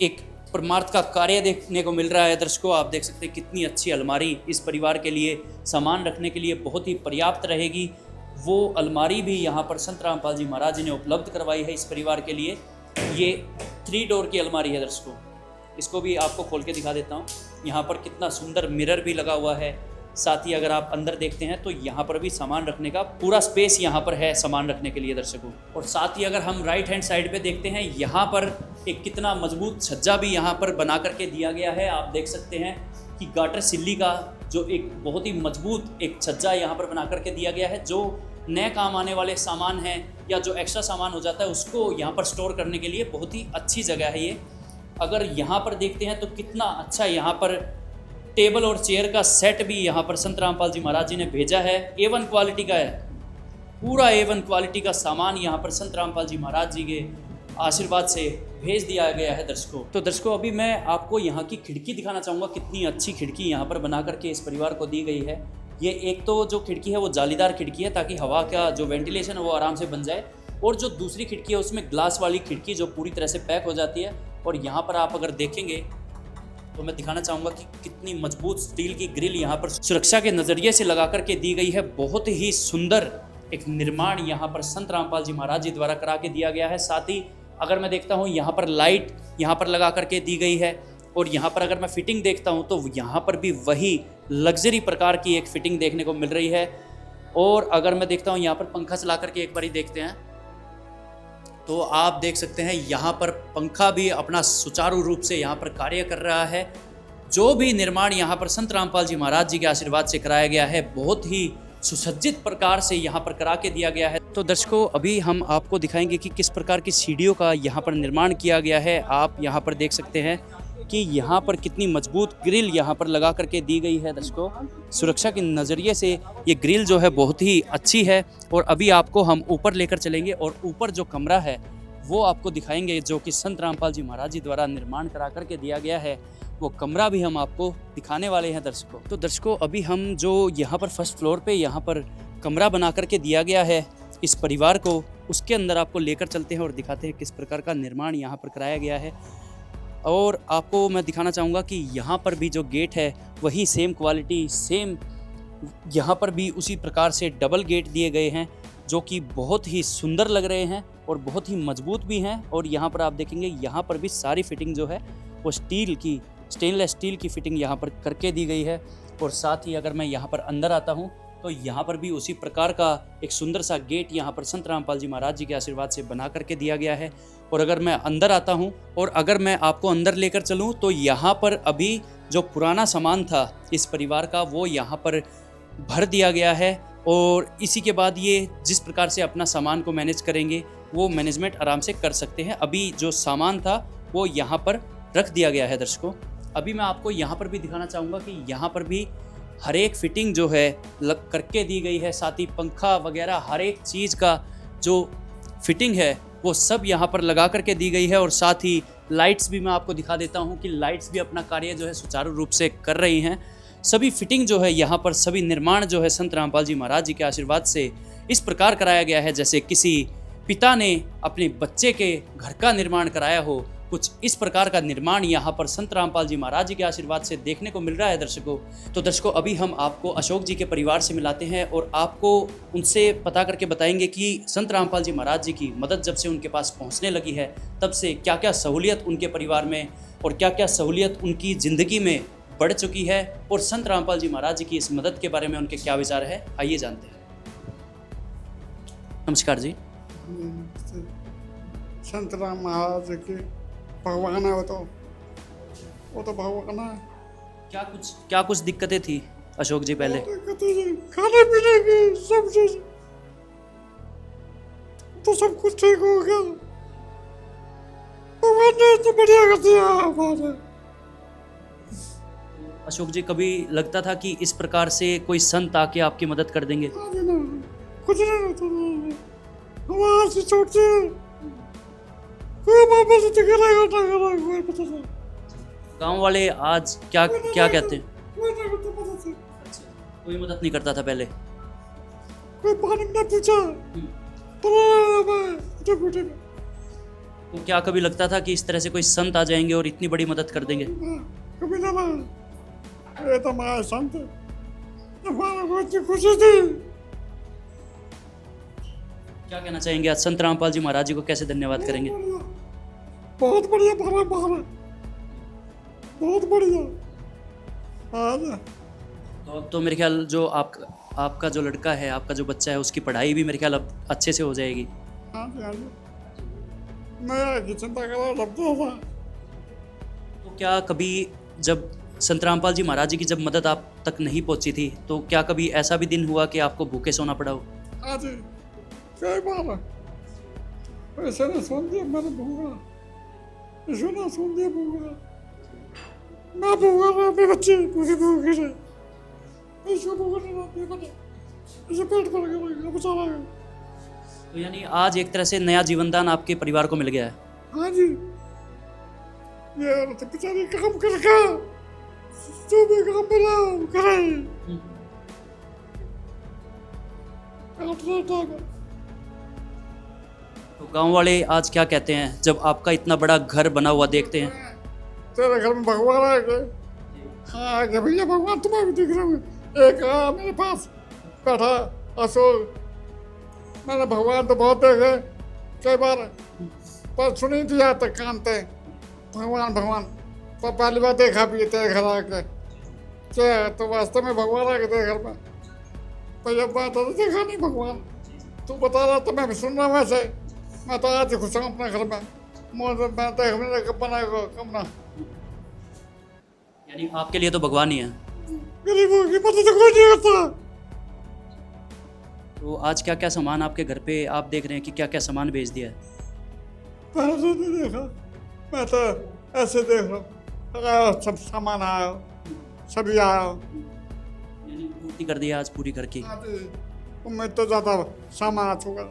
एक परमार्थ का कार्य देखने को मिल रहा है दर्शकों। आप देख सकते हैं कितनी अच्छी अलमारी इस परिवार के लिए सामान रखने के लिए बहुत ही पर्याप्त रहेगी। वो अलमारी भी यहाँ पर संत रामपाल जी महाराज जी ने उपलब्ध करवाई है इस परिवार के लिए। ये 3 डोर की अलमारी है दर्शकों, इसको भी आपको खोल के दिखा देता हूँ। यहाँ पर कितना सुंदर मिरर भी लगा हुआ है। साथ ही अगर आप अंदर देखते हैं तो यहाँ पर भी सामान रखने का पूरा स्पेस यहाँ पर है सामान रखने के लिए दर्शकों। और साथ ही अगर हम राइट हैंड साइड पे देखते हैं यहाँ पर एक कितना मजबूत छज्जा भी यहाँ पर बना करके दिया गया है। आप देख सकते हैं कि गाटर सिल्ली का जो एक बहुत ही मजबूत एक छज्जा यहाँ पर बना करके दिया गया है, जो नए काम आने वाले सामान हैं या जो एक्स्ट्रा सामान हो जाता है उसको यहाँ पर स्टोर करने के लिए बहुत ही अच्छी जगह है ये। अगर यहाँ पर देखते हैं तो कितना अच्छा यहाँ पर टेबल और चेयर का सेट भी यहाँ पर संत रामपाल जी महाराज जी ने भेजा है। A1 क्वालिटी का है, पूरा A1 क्वालिटी का सामान यहाँ पर संत रामपाल जी महाराज जी के आशीर्वाद से भेज दिया गया है दर्शकों। तो दर्शकों अभी मैं आपको यहाँ की खिड़की दिखाना चाहूँगा, कितनी अच्छी खिड़की यहाँ पर बना करके इस परिवार को दी गई है। ये एक तो जो खिड़की है वो जालीदार खिड़की है ताकि हवा का जो वेंटिलेशन है वो आराम से बन जाए, और जो दूसरी खिड़की है उसमें ग्लास वाली खिड़की जो पूरी तरह से पैक हो जाती है। और यहाँ पर आप अगर देखेंगे तो मैं दिखाना चाहूँगा कि कितनी मजबूत स्टील की ग्रिल यहाँ पर सुरक्षा के नज़रिए से लगा करके दी गई है। बहुत ही सुंदर एक निर्माण यहाँ पर संत रामपाल जी महाराज जी द्वारा करा के दिया गया है। साथ ही अगर मैं देखता हूँ यहाँ पर लाइट यहाँ पर लगा करके दी गई है। और यहाँ पर अगर मैं फिटिंग देखता हूँ तो यहाँ पर भी वही लग्जरी प्रकार की एक फिटिंग देखने को मिल रही है। और अगर मैं देखता हूँ यहाँ पर पंखा चला करके एक बारी देखते हैं तो आप देख सकते हैं यहाँ पर पंखा भी अपना सुचारू रूप से यहाँ पर कार्य कर रहा है। जो भी निर्माण यहाँ पर संत रामपाल जी महाराज जी के आशीर्वाद से कराया गया है बहुत ही सुसज्जित प्रकार से यहाँ पर करा के दिया गया है। तो दर्शकों अभी हम आपको दिखाएंगे कि किस प्रकार की सीढ़ियों का यहाँ पर निर्माण किया गया है। आप यहाँ पर देख सकते हैं कि यहाँ पर कितनी मजबूत ग्रिल यहाँ पर लगा करके दी गई है दर्शकों। सुरक्षा के नज़रिए से ये ग्रिल जो है बहुत ही अच्छी है। और अभी आपको हम ऊपर लेकर चलेंगे और ऊपर जो कमरा है वो आपको दिखाएंगे, जो कि संत रामपाल जी महाराज जी द्वारा निर्माण करा करके दिया गया है। वो कमरा भी हम आपको दिखाने वाले हैं दर्शकों। तो दर्शकों अभी हम जो यहाँ पर फर्स्ट फ्लोर पे यहाँ पर कमरा बना करके दिया गया है इस परिवार को, उसके अंदर आपको लेकर चलते हैं और दिखाते हैं किस प्रकार का निर्माण यहाँ पर कराया गया है। और आपको मैं दिखाना चाहूँगा कि यहाँ पर भी जो गेट है वही सेम क्वालिटी, सेम यहाँ पर भी उसी प्रकार से डबल गेट दिए गए हैं, जो कि बहुत ही सुंदर लग रहे हैं और बहुत ही मजबूत भी हैं। और यहाँ पर आप देखेंगे यहाँ पर भी सारी फिटिंग जो है वो स्टील की, स्टेनलेस स्टील की फिटिंग यहाँ पर करके दी गई है। और साथ ही अगर मैं यहाँ पर अंदर आता हूँ तो यहाँ पर भी उसी प्रकार का एक सुंदर सा गेट यहाँ पर संत रामपाल जी महाराज जी के आशीर्वाद से बना करके दिया गया है। और अगर मैं अंदर आता हूँ और अगर मैं आपको अंदर लेकर चलूँ तो यहाँ पर अभी जो पुराना सामान था इस परिवार का वो यहाँ पर भर दिया गया है और इसी के बाद ये जिस प्रकार से अपना सामान को मैनेज करेंगे वो मैनेजमेंट आराम से कर सकते हैं। अभी जो सामान था वो यहाँ पर रख दिया गया है दर्शकों। अभी मैं आपको यहाँ पर भी दिखाना चाहूँगा कि यहाँ पर भी हर एक फिटिंग जो है लग करके दी गई है, साथ ही पंखा वगैरह हर एक चीज़ का जो फिटिंग है वो सब यहाँ पर लगा करके दी गई है। और साथ ही लाइट्स भी मैं आपको दिखा देता हूँ कि लाइट्स भी अपना कार्य जो है सुचारू रूप से कर रही हैं। सभी फिटिंग जो है यहाँ पर सभी निर्माण जो है संत रामपाल जी महाराज जी के आशीर्वाद से इस प्रकार कराया गया है जैसे किसी पिता ने अपने बच्चे के घर का निर्माण कराया हो। कुछ इस प्रकार का निर्माण यहाँ पर संत रामपाल जी महाराज जी के आशीर्वाद से देखने को मिल रहा है दर्शकों। तो दर्शकों अभी हम आपको अशोक जी के परिवार से मिलाते हैं और आपको उनसे पता करके बताएंगे कि संत रामपाल जी महाराज जी की मदद जब से उनके पास पहुँचने लगी है तब से क्या क्या सहूलियत उनके परिवार में और क्या क्या सहूलियत उनकी ज़िंदगी में बढ़ चुकी है और संत रामपाल जी महाराज जी की इस मदद के बारे में उनके क्या विचार है, आइए जानते हैं। नमस्कार जी। संत राम महाराज की भगवान है, वो तो भगवान है। क्या कुछ दिक्कतें थी अशोक जी पहले? खाने पीने की सब चीज तो सब कुछ ठीक हो गया। भगवान ने तो बढ़िया कर दिया हमारे। अशोक जी कभी लगता था कि इस प्रकार से कोई संत आके आपकी मदद कर देंगे? कुछ नहीं होता, हमारा से छोड़ते कोई वापस करेगा ना करेगा कोई पता नहीं। गांव वाले आज क्या कहते हैं? कोई नहीं पता नहीं। कोई मदद नहीं करता था पहले? कोई पानी में पूछा तो क्या कभी लगता था कि इस तरह से कोई संत आ जाएंगे और इतनी बड़ी मदद कर देंगे? कभी ना। ये तो हमारा संत है, हमारा बहुत खुशी थी। क्या कहना चाहेंगे आज संत रामपाल जी महाराज जी को कैसे धन्यवाद करेंगे? बहुत बढ़िया बहुत बढ़िया। तो अब तो मेरे ख्याल जो आपका जो लड़का है, आपका जो बच्चा है, उसकी पढ़ाई भी मेरे ख्याल अब अच्छे से हो जाएगी। हाँ जी। मैं चिंता कर रहा था। तो क्या कभी जब संत रामपाल जी महाराज जी की जब मदद आप तक नहीं पहुंची थी तो क्या कभी ऐसा भी दिन हुआ कि आपको भूखे सोना पड़ा हो? हाँ जी, कई बार ऐसे ना सुन दिया मैंने भूखा, ऐसे ना सुन दिया भूखा, मैं भूखा रहा, अपने बच्चे पूरी भूखे रहे, ऐसे भूखा नहीं रहा, ऐसे पेट भर गया बेचारा। तो यानी आज एक तरह से नया जीवनदान आपके परिवार को मिल गया है? हाँ जी, ये औरत बेचारी काम करके जो भी काम मिला करे। तो गांव वाले आज क्या कहते हैं जब आपका इतना बड़ा घर बना हुआ देखते हैं? तेरे घर में भगवान आ गए। हाँ कि भैया भगवान तुम्हें भी दिख रहे हो। एक मेरे पास बैठा अशोक, मैंने भगवान तो बहुत देखे कई बार, पर सुनी थी आज तक कान पे भगवान पर पहली बार देखा भी तेरे घर आके। क्या तो वास्तव में भगवान आ गए तेरे घर में? पर जब बात तो देखा नहीं भगवान, तू बता रहा तो मैं भी सुन रहा हूँ। वैसे मैं तो आज ही खुश हूँ अपने घर में, मैं देख कब बनाएगा कब ना। यानी आपके लिए तो भगवान ही है? गरीबों की मदद तो कोई नहीं करता। तो आज क्या क्या सामान आपके घर पे आप देख रहे हैं कि क्या क्या सामान भेज दिया है? मैंने तो नहीं देखा, मैं तो ऐसे देख रहा हूँ। सब सामान आया, सभी आया, यानी पूर्ति कर दिया आज पूरी घर की। उम्मीद तो ज़्यादा सामान आ चुका,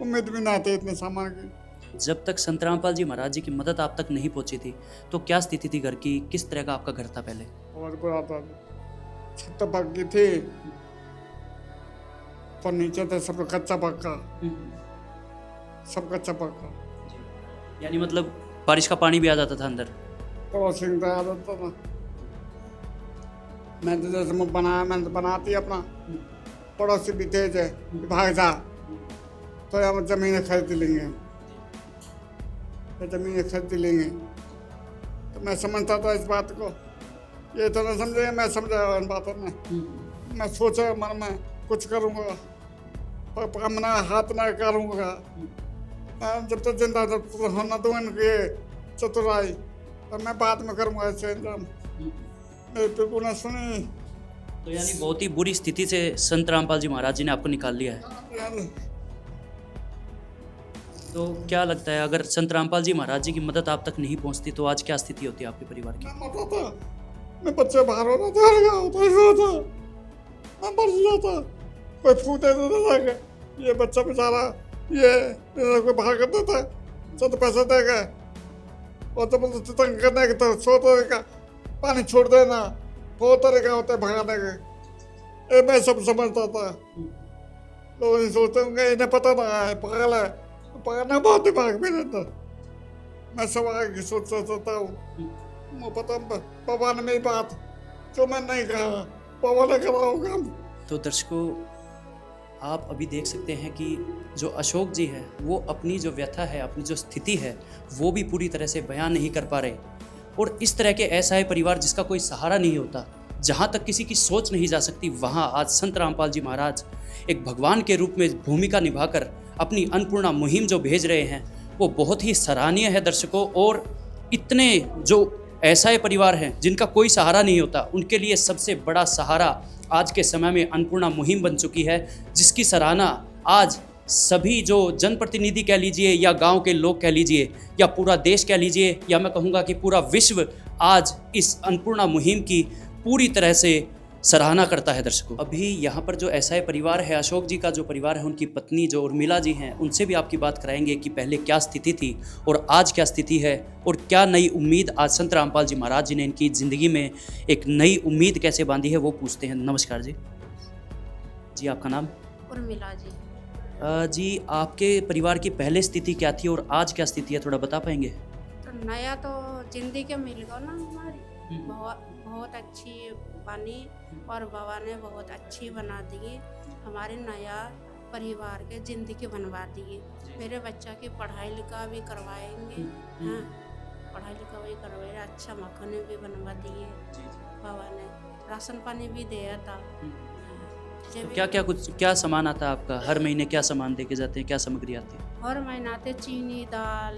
उम्मीद भी ना थी इतने सामान की। जब तक संत रामपाल जी महाराज जी की मदद आप तक नहीं पहुंची थी तो क्या स्थिति थी घर की? किस तरह का आपका घर था पहले? बहुत बुरा था, छत पक्की थी पर नीचे तो सब कच्चा पक्का, सब कच्चा पक्का। यानी मतलब बारिश का पानी भी आ जाता था अंदर? पड़ोसी आ जाता था। मैं तो जैसे मुँह बनाया, मैंने तो बनाती अपना, पड़ोसी भी थे जे भाग जा तो हम जमीनें खरीद लेंगे, जमीनें खरीद लेंगे। तो मैं समझता था इस बात को, ये तो नहीं समझे, मैं समझा इन बातों में। मैं सोचा मन में कुछ करूँगा पर मैं हाथ ना करूँगा। जब तक जिंदा जब होना तो इनके चतुराई, तो मैं बाद में करूँगा ऐसे इंतजाम। मेरे पिपू ने सुनी तो यानी बहुत ही बुरी स्थिति से संत रामपाल जी महाराज जी ने आपको निकाल लिया है। तो क्या लगता है अगर संत रामपाल जी महाराज जी की मदद आप तक नहीं पहुंचती तो आज क्या स्थिति होती है आपके परिवार की? मैं बच्चे बाहर होना था, मैं मर जाता, कोई फूटे देता, ये बच्चा बेचारा ये कोई बाहर कर देता, सब पैसा देगा और जबरदस्ती तंग करने के तो 100 तरह का पानी छोड़ देना, बहुत तरह का होता है भगाने के। ये मैं सब समझता था, लोग नहीं सोचते होंगे इन्हें पता ना है, पागल है, पकड़ना बहुत दिमाग में रहता। मैं सब आगे सोच सकता हूँ, मुझे पता पापा ने मेरी बात जो मैं नहीं कहा, पापा ने करा होगा। तो दर्शकों, आप अभी देख सकते हैं कि जो अशोक जी है वो अपनी जो व्यथा है, अपनी जो स्थिति है वो भी पूरी तरह से बयान नहीं कर पा रहे। और इस तरह के ऐसा है परिवार जिसका कोई सहारा नहीं होता, जहाँ तक किसी की सोच नहीं जा सकती, वहाँ आज संत रामपाल जी महाराज एक भगवान के रूप में भूमिका निभाकर अपनी अन्नपूर्णा मुहिम जो भेज रहे हैं वो बहुत ही सराहनीय है दर्शकों। और इतने जो ऐसा परिवार हैं जिनका कोई सहारा नहीं होता, उनके लिए सबसे बड़ा सहारा आज के समय में अन्नपूर्णा मुहिम बन चुकी है, जिसकी सराहना आज सभी जो जनप्रतिनिधि कह लीजिए या गांव के लोग कह लीजिए या पूरा देश कह लीजिए या मैं कहूँगा कि पूरा विश्व आज इस अन्नपूर्णा मुहिम की पूरी तरह से सराहना करता है दर्शकों। अभी यहाँ पर जो ऐसा परिवार है, अशोक जी का जो परिवार है, उनकी पत्नी जो उर्मिला जी हैं, उनसे भी आपकी बात कराएंगे कि पहले क्या स्थिति थी और आज क्या स्थिति है और क्या नई उम्मीद आज संत रामपाल जी महाराज जी ने इनकी ज़िंदगी में एक नई उम्मीद कैसे बांधी है, वो पूछते हैं। नमस्कार जी। जी आपका नाम? उर्मिला जी। जी आपके परिवार की पहले स्थिति क्या थी और आज क्या स्थिति है, थोड़ा बता पाएंगे? तो नया तो जिंदगी मिल गया ना हमारी, बहुत अच्छी बनी और बाबा ने बहुत अच्छी बना दी, हमारे नया परिवार के ज़िंदगी बनवा दिए। मेरे बच्चा की पढ़ाई लिखा भी करवाएंगे, हाँ पढ़ाई लिखा भी करवाए, अच्छा मकान भी बनवा दिए बाबा ने, राशन पानी भी दिया था। तो क्या सामान आता है आपका? हर महीने क्या सामान दे के जाते हैं, क्या सामग्री आती है? हर महीने आते चीनी, दाल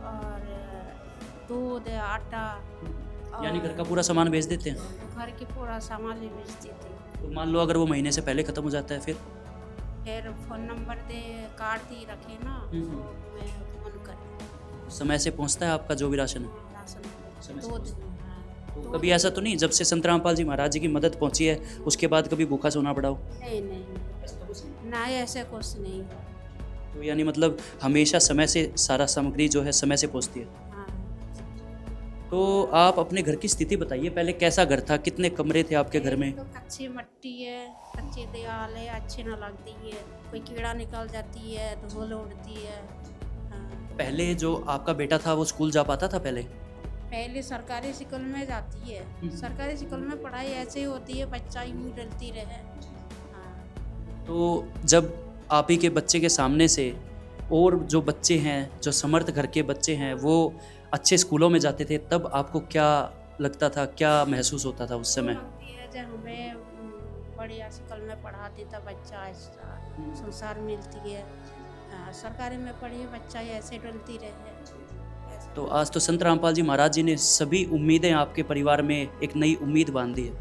और दूध, आटा, यानी घर का पूरा सामान भेज देते हैं? घर की पूरा सामान ही भेज देते हैं। तो मान लो अगर वो महीने से पहले ख़त्म हो जाता है फिर फ़ोन नंबर दे कार्ड दी रखे ना, तो मैं फ़ोन कर समय से पहुंचता है आपका जो भी राशन है? राशन 2 दिन। तो कभी ऐसा तो नहीं जब से संत रामपाल जी महाराज जी की मदद पहुंची है उसके बाद कभी भूखा सोना पड़ा हो? नहीं ऐसे कुछ नहीं। तो यानी मतलब हमेशा समय से सारा सामग्री जो है समय से पहुंचती है। तो आप अपने घर की स्थिति बताइए, पहले कैसा घर था, कितने कमरे थे आपके घर में? तो कच्ची मिट्टी है, कच्ची दीवार है, अच्छी ना लगती है, कोई कीड़ा निकल जाती है, धूल उड़ती है। पहले जो आपका बेटा था वो स्कूल जा पाता था? पहले सरकारी स्कूल में जाती है, सरकारी स्कूल में पढ़ाई ऐसे ही होती है, बच्चा यूँ डलती रहे। तो जब आप ही के बच्चे के सामने से और जो बच्चे हैं, जो समर्थ घर के बच्चे हैं, वो अच्छे स्कूलों में जाते थे, तब आपको क्या लगता था, क्या महसूस होता था उस समय? जब हमें बढ़िया स्कूल में पढ़ाती था बच्चा, ऐसा संसार मिलती है, सरकारी में पढ़ी बच्चा ऐसे डलती रहे। तो आज तो संत रामपाल जी महाराज जी ने सभी उम्मीदें आपके परिवार में एक नई उम्मीद बांध दी है।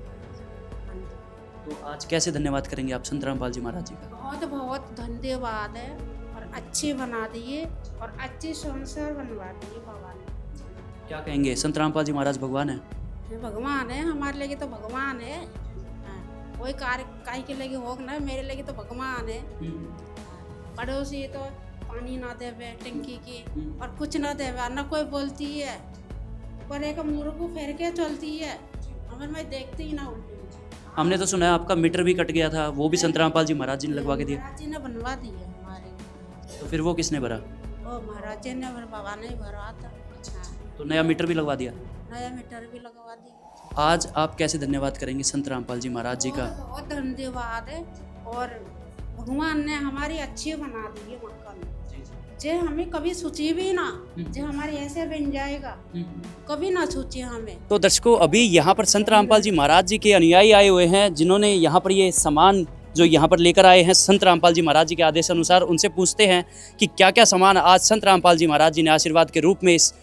तो आज कैसे धन्यवाद करेंगे आप संत रामपाल जी महाराज जी का? बहुत बहुत धन्यवाद है, और अच्छे बना दिए और अच्छे संसार बनवा दिए बाबा ने। क्या कहेंगे, संत रामपाल जी महाराज भगवान है? भगवान है हमारे लिए, तो भगवान है। कोई कार्य काहे के लगे हो ना, मेरे लगे तो भगवान है। पड़ोसी तो पानी ना देवे टंकी की और कुछ ना देवे, ना कोई बोलती है, पर एक मुँह को फेर के चलती है, हमें मैं देखती ही ना उल्टी। हमने तो सुना है आपका मीटर भी कट गया था, वो भी संत रामपाल जी महाराज जी ने लगवा के दिया? महाराज जी ने बनवा दिया हमारे। तो फिर वो किसने भरा? वो महाराज जी ने, बाबा ने भरा था। तो नया मीटर भी लगवा दिया? नया मीटर भी लगवा दिया। आज आप कैसे धन्यवाद करेंगे संत रामपाल जी महाराज जी का? बहुत धन्यवाद है, और भगवान ने हमारी अच्छी बना दी है मकान, जे हमें कभी सोची भी ना, जो हमारे ऐसे बन जाएगा, कभी ना सोचे हमें। तो दर्शकों, अभी यहाँ पर संत रामपाल जी महाराज जी के अनुयायी आए हुए हैं, जिन्होंने यहाँ पर ये सामान जो यहाँ पर लेकर आए हैं संत रामपाल जी महाराज जी के आदेश अनुसार। उनसे पूछते हैं कि क्या क्या सामान आज संत रामपाल जी महाराज जी ने आशीर्वाद के रूप में इस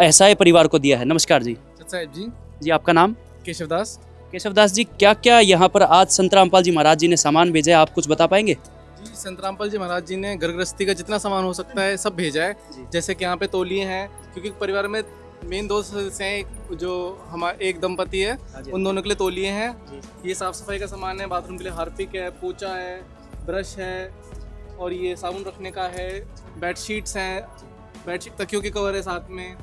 ऐसा परिवार को दिया है। नमस्कार जी। साहब जी। जी आपका नाम? केशवदास। केशव दास जी, क्या क्या यहाँ पर आज संत रामपाल जी महाराज जी ने सामान भेजा है, आप कुछ बता पाएंगे? जी, संत रामपाल जी महाराज जी ने घर गृहस्थी का जितना सामान हो सकता है सब भेजा है। जैसे कि यहाँ पे तौलिए हैं, क्योंकि परिवार में मेन दो सदस्य हैं, जो हमारे एक दंपति है, उन दोनों के लिए तौलिए हैं। ये साफ सफाई का सामान है, बाथरूम के लिए हार्पिक है, पोचा है, ब्रश है, और ये साबुन रखने का है, बेडशीट्स हैं, बेडशीट तकियों के कवर है साथ में,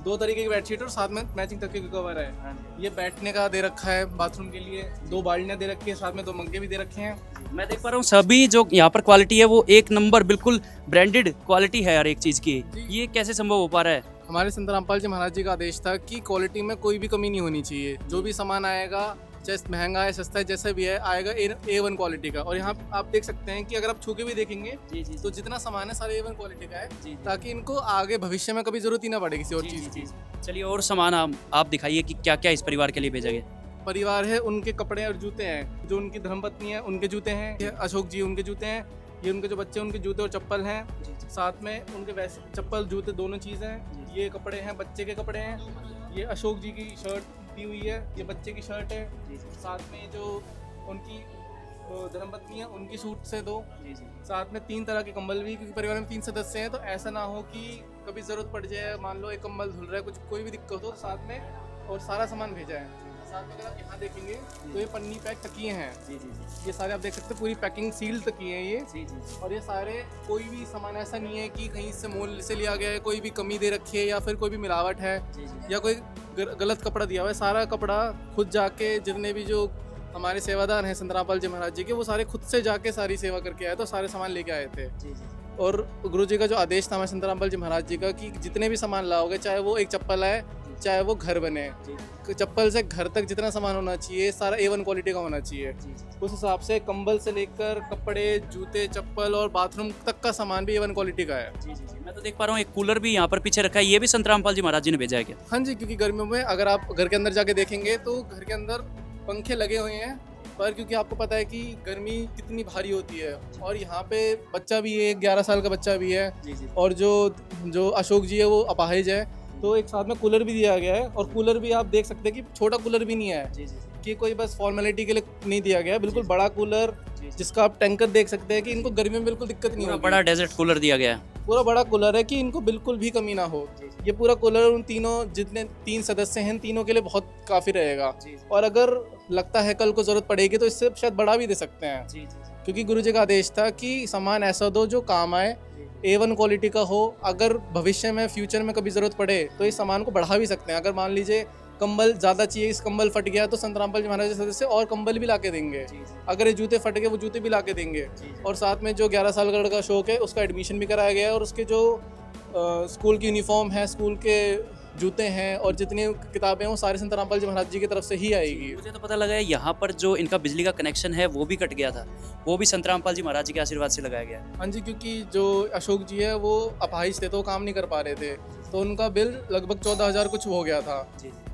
2 तरीके की बेडशीट और साथ में मैचिंग तकियों के कवर है। ये बैठने का दे रखा है बाथरूम के लिए, 2 बाल्टियाँ दे रखी है, साथ में 2 मग्गे भी दे रखे हैं। मैं देख पा रहा हूँ सभी जो यहाँ पर क्वालिटी है वो एक नंबर बिल्कुल ब्रांडेड क्वालिटी है हर एक चीज़ की। ये कैसे संभव हो पा रहा है? हमारे संत रामपाल जी महाराज जी का आदेश था कि क्वालिटी में कोई भी कमी नहीं होनी चाहिए। जो भी सामान आएगा, चाहे महंगा है सस्ता है जैसा भी है, आएगा A1 क्वालिटी का। और यहाँ आप देख सकते हैं कि अगर आप छू के भी देखेंगे तो जितना सामान है सारा A1 क्वालिटी का है, ताकि इनको आगे भविष्य में कभी जरूरत ही ना पड़े किसी और चीज़ की। चलिए और सामान आप दिखाइए कि क्या क्या इस परिवार के लिए भेजा गया। परिवार है, उनके कपड़े और जूते हैं, जो उनकी धर्मपत्नी है उनके जूते हैं, ये अशोक जी उनके जूते हैं, ये उनके जो बच्चे हैं उनके जूते और चप्पल हैं, साथ में उनके वैसे चप्पल जूते दोनों चीज़ हैं। ये कपड़े हैं, बच्चे के कपड़े हैं, ये अशोक जी की शर्ट दी हुई है, ये बच्चे की शर्ट है, साथ में जो उनकी धर्मपत्नी है उनकी सूट से 2, साथ में 3 तरह के कंबल भी, क्योंकि परिवार में 3 सदस्य हैं, तो ऐसा ना हो कि कभी ज़रूरत पड़ जाए, मान लो एक कंबल धुल रहा है, कुछ कोई भी दिक्कत हो, साथ में और सारा सामान भेजा है। साथ में अगर आप यहाँ देखेंगे तो ये पन्नी पैक तकिए हैं, ये सारे आप देख सकते हैं, पूरी पैकिंग सील तकिए हैं ये। और ये सारे कोई भी सामान ऐसा नहीं है कि कहीं से मोल से लिया गया है, कोई भी कमी दे रखी है या फिर कोई भी मिलावट है या कोई गलत कपड़ा दिया हुआ है। सारा कपड़ा खुद जाके, जितने भी जो हमारे सेवादार हैं संत रामपाल जी महाराज जी के, वो सारे खुद से जाके सारी सेवा करके आए, तो सारे सामान लेके आए थे। और गुरु जी का जो आदेश था हमारे संत रामपाल जी महाराज जी का कि जितने भी सामान लाओगे, चाहे वो एक चप्पल है, चाहे वो घर बने, चप्पल से घर तक जितना सामान होना चाहिए सारा A1 क्वालिटी का होना चाहिए। उस हिसाब से कंबल से लेकर कपड़े, जूते, चप्पल और बाथरूम तक का सामान भी A1 क्वालिटी का है। मैं तो देख पा रहा हूँ एक कूलर भी यहाँ पर पीछे रखा है, ये भी संत रामपाल जी महाराज जी ने भेजा है क्या? हाँ जी, क्योंकि गर्मियों में अगर आप घर के अंदर जाके देखेंगे तो घर के अंदर पंखे लगे हुए हैं, पर क्योंकि आपको पता है कि गर्मी कितनी भारी होती है, और यहाँ पे बच्चा भी है, 11 साल का बच्चा भी है, और जो अशोक जी है वो अपाहिज है, तो एक साथ में कूलर भी दिया गया है। और कूलर भी आप देख सकते हैं कि छोटा कूलर भी नहीं है कि कोई बस फॉर्मेलिटी के लिए नहीं दिया गया है, बिल्कुल बड़ा कूलर जिसका आप टैंकर देख सकते हैं कि इनको गर्मी में बिल्कुल दिक्कत नहीं होगी। बड़ा डेजर्ट कूलर दिया गया है, पूरा बड़ा कूलर है कि इनको बिल्कुल भी कमी ना हो। ये पूरा कूलर उन तीनों, जितने 3 सदस्य हैं, तीनों के लिए बहुत काफ़ी रहेगा। और अगर लगता है कल को ज़रूरत पड़ेगी तो इससे शायद बढ़ा भी दे सकते हैं, क्योंकि गुरु जी का आदेश था कि सामान ऐसा दो जो काम आए, A1 क्वालिटी का हो। अगर भविष्य में फ्यूचर में कभी ज़रूरत पड़े तो इस सामान को बढ़ा भी सकते हैं। अगर मान लीजिए कंबल ज़्यादा चाहिए, इस कंबल फट गया, तो संत रामपाल जी महाराज जी सदस्य और कंबल भी ला के देंगे। अगर ये जूते फट गए, वो जूते भी ला के देंगे। और साथ में जो 11 साल का लड़का शौक है, उसका एडमिशन भी कराया गया है, और उसके जो स्कूल की यूनिफॉर्म है, स्कूल के जूते हैं और जितनी किताबें हैं, वो सारे संत रामपाल जी महाराज जी की तरफ से ही आएगी। मुझे तो पता लगा है यहाँ पर जो इनका बिजली का कनेक्शन है वो भी कट गया था, वो भी संत रामपाल जी महाराज जी के आशीर्वाद से लगाया गया। हाँ जी, क्योंकि जो अशोक जी है वो अपाहिज थे, तो काम नहीं कर पा रहे थे, तो उनका बिल लगभग 14,000 कुछ हो गया था।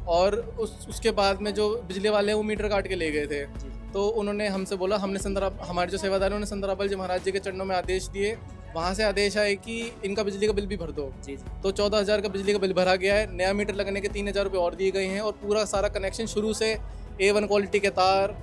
और उसके बाद में जो बिजली वाले हैं वो मीटर काट के ले गए थे, तो उन्होंने हमसे बोला, हमारे जो सेवादार हैं उन्होंने संत रामपाल जी महाराज जी के चरणों में आदेश दिए, वहाँ से आदेश आए कि इनका बिजली का बिल भी भर दो। तो 14,000 का बिजली का बिल भरा गया है। नया मीटर लगने के 3,000 रुपये और दिए गए हैं, और पूरा सारा कनेक्शन शुरू से A1 क्वालिटी के तार,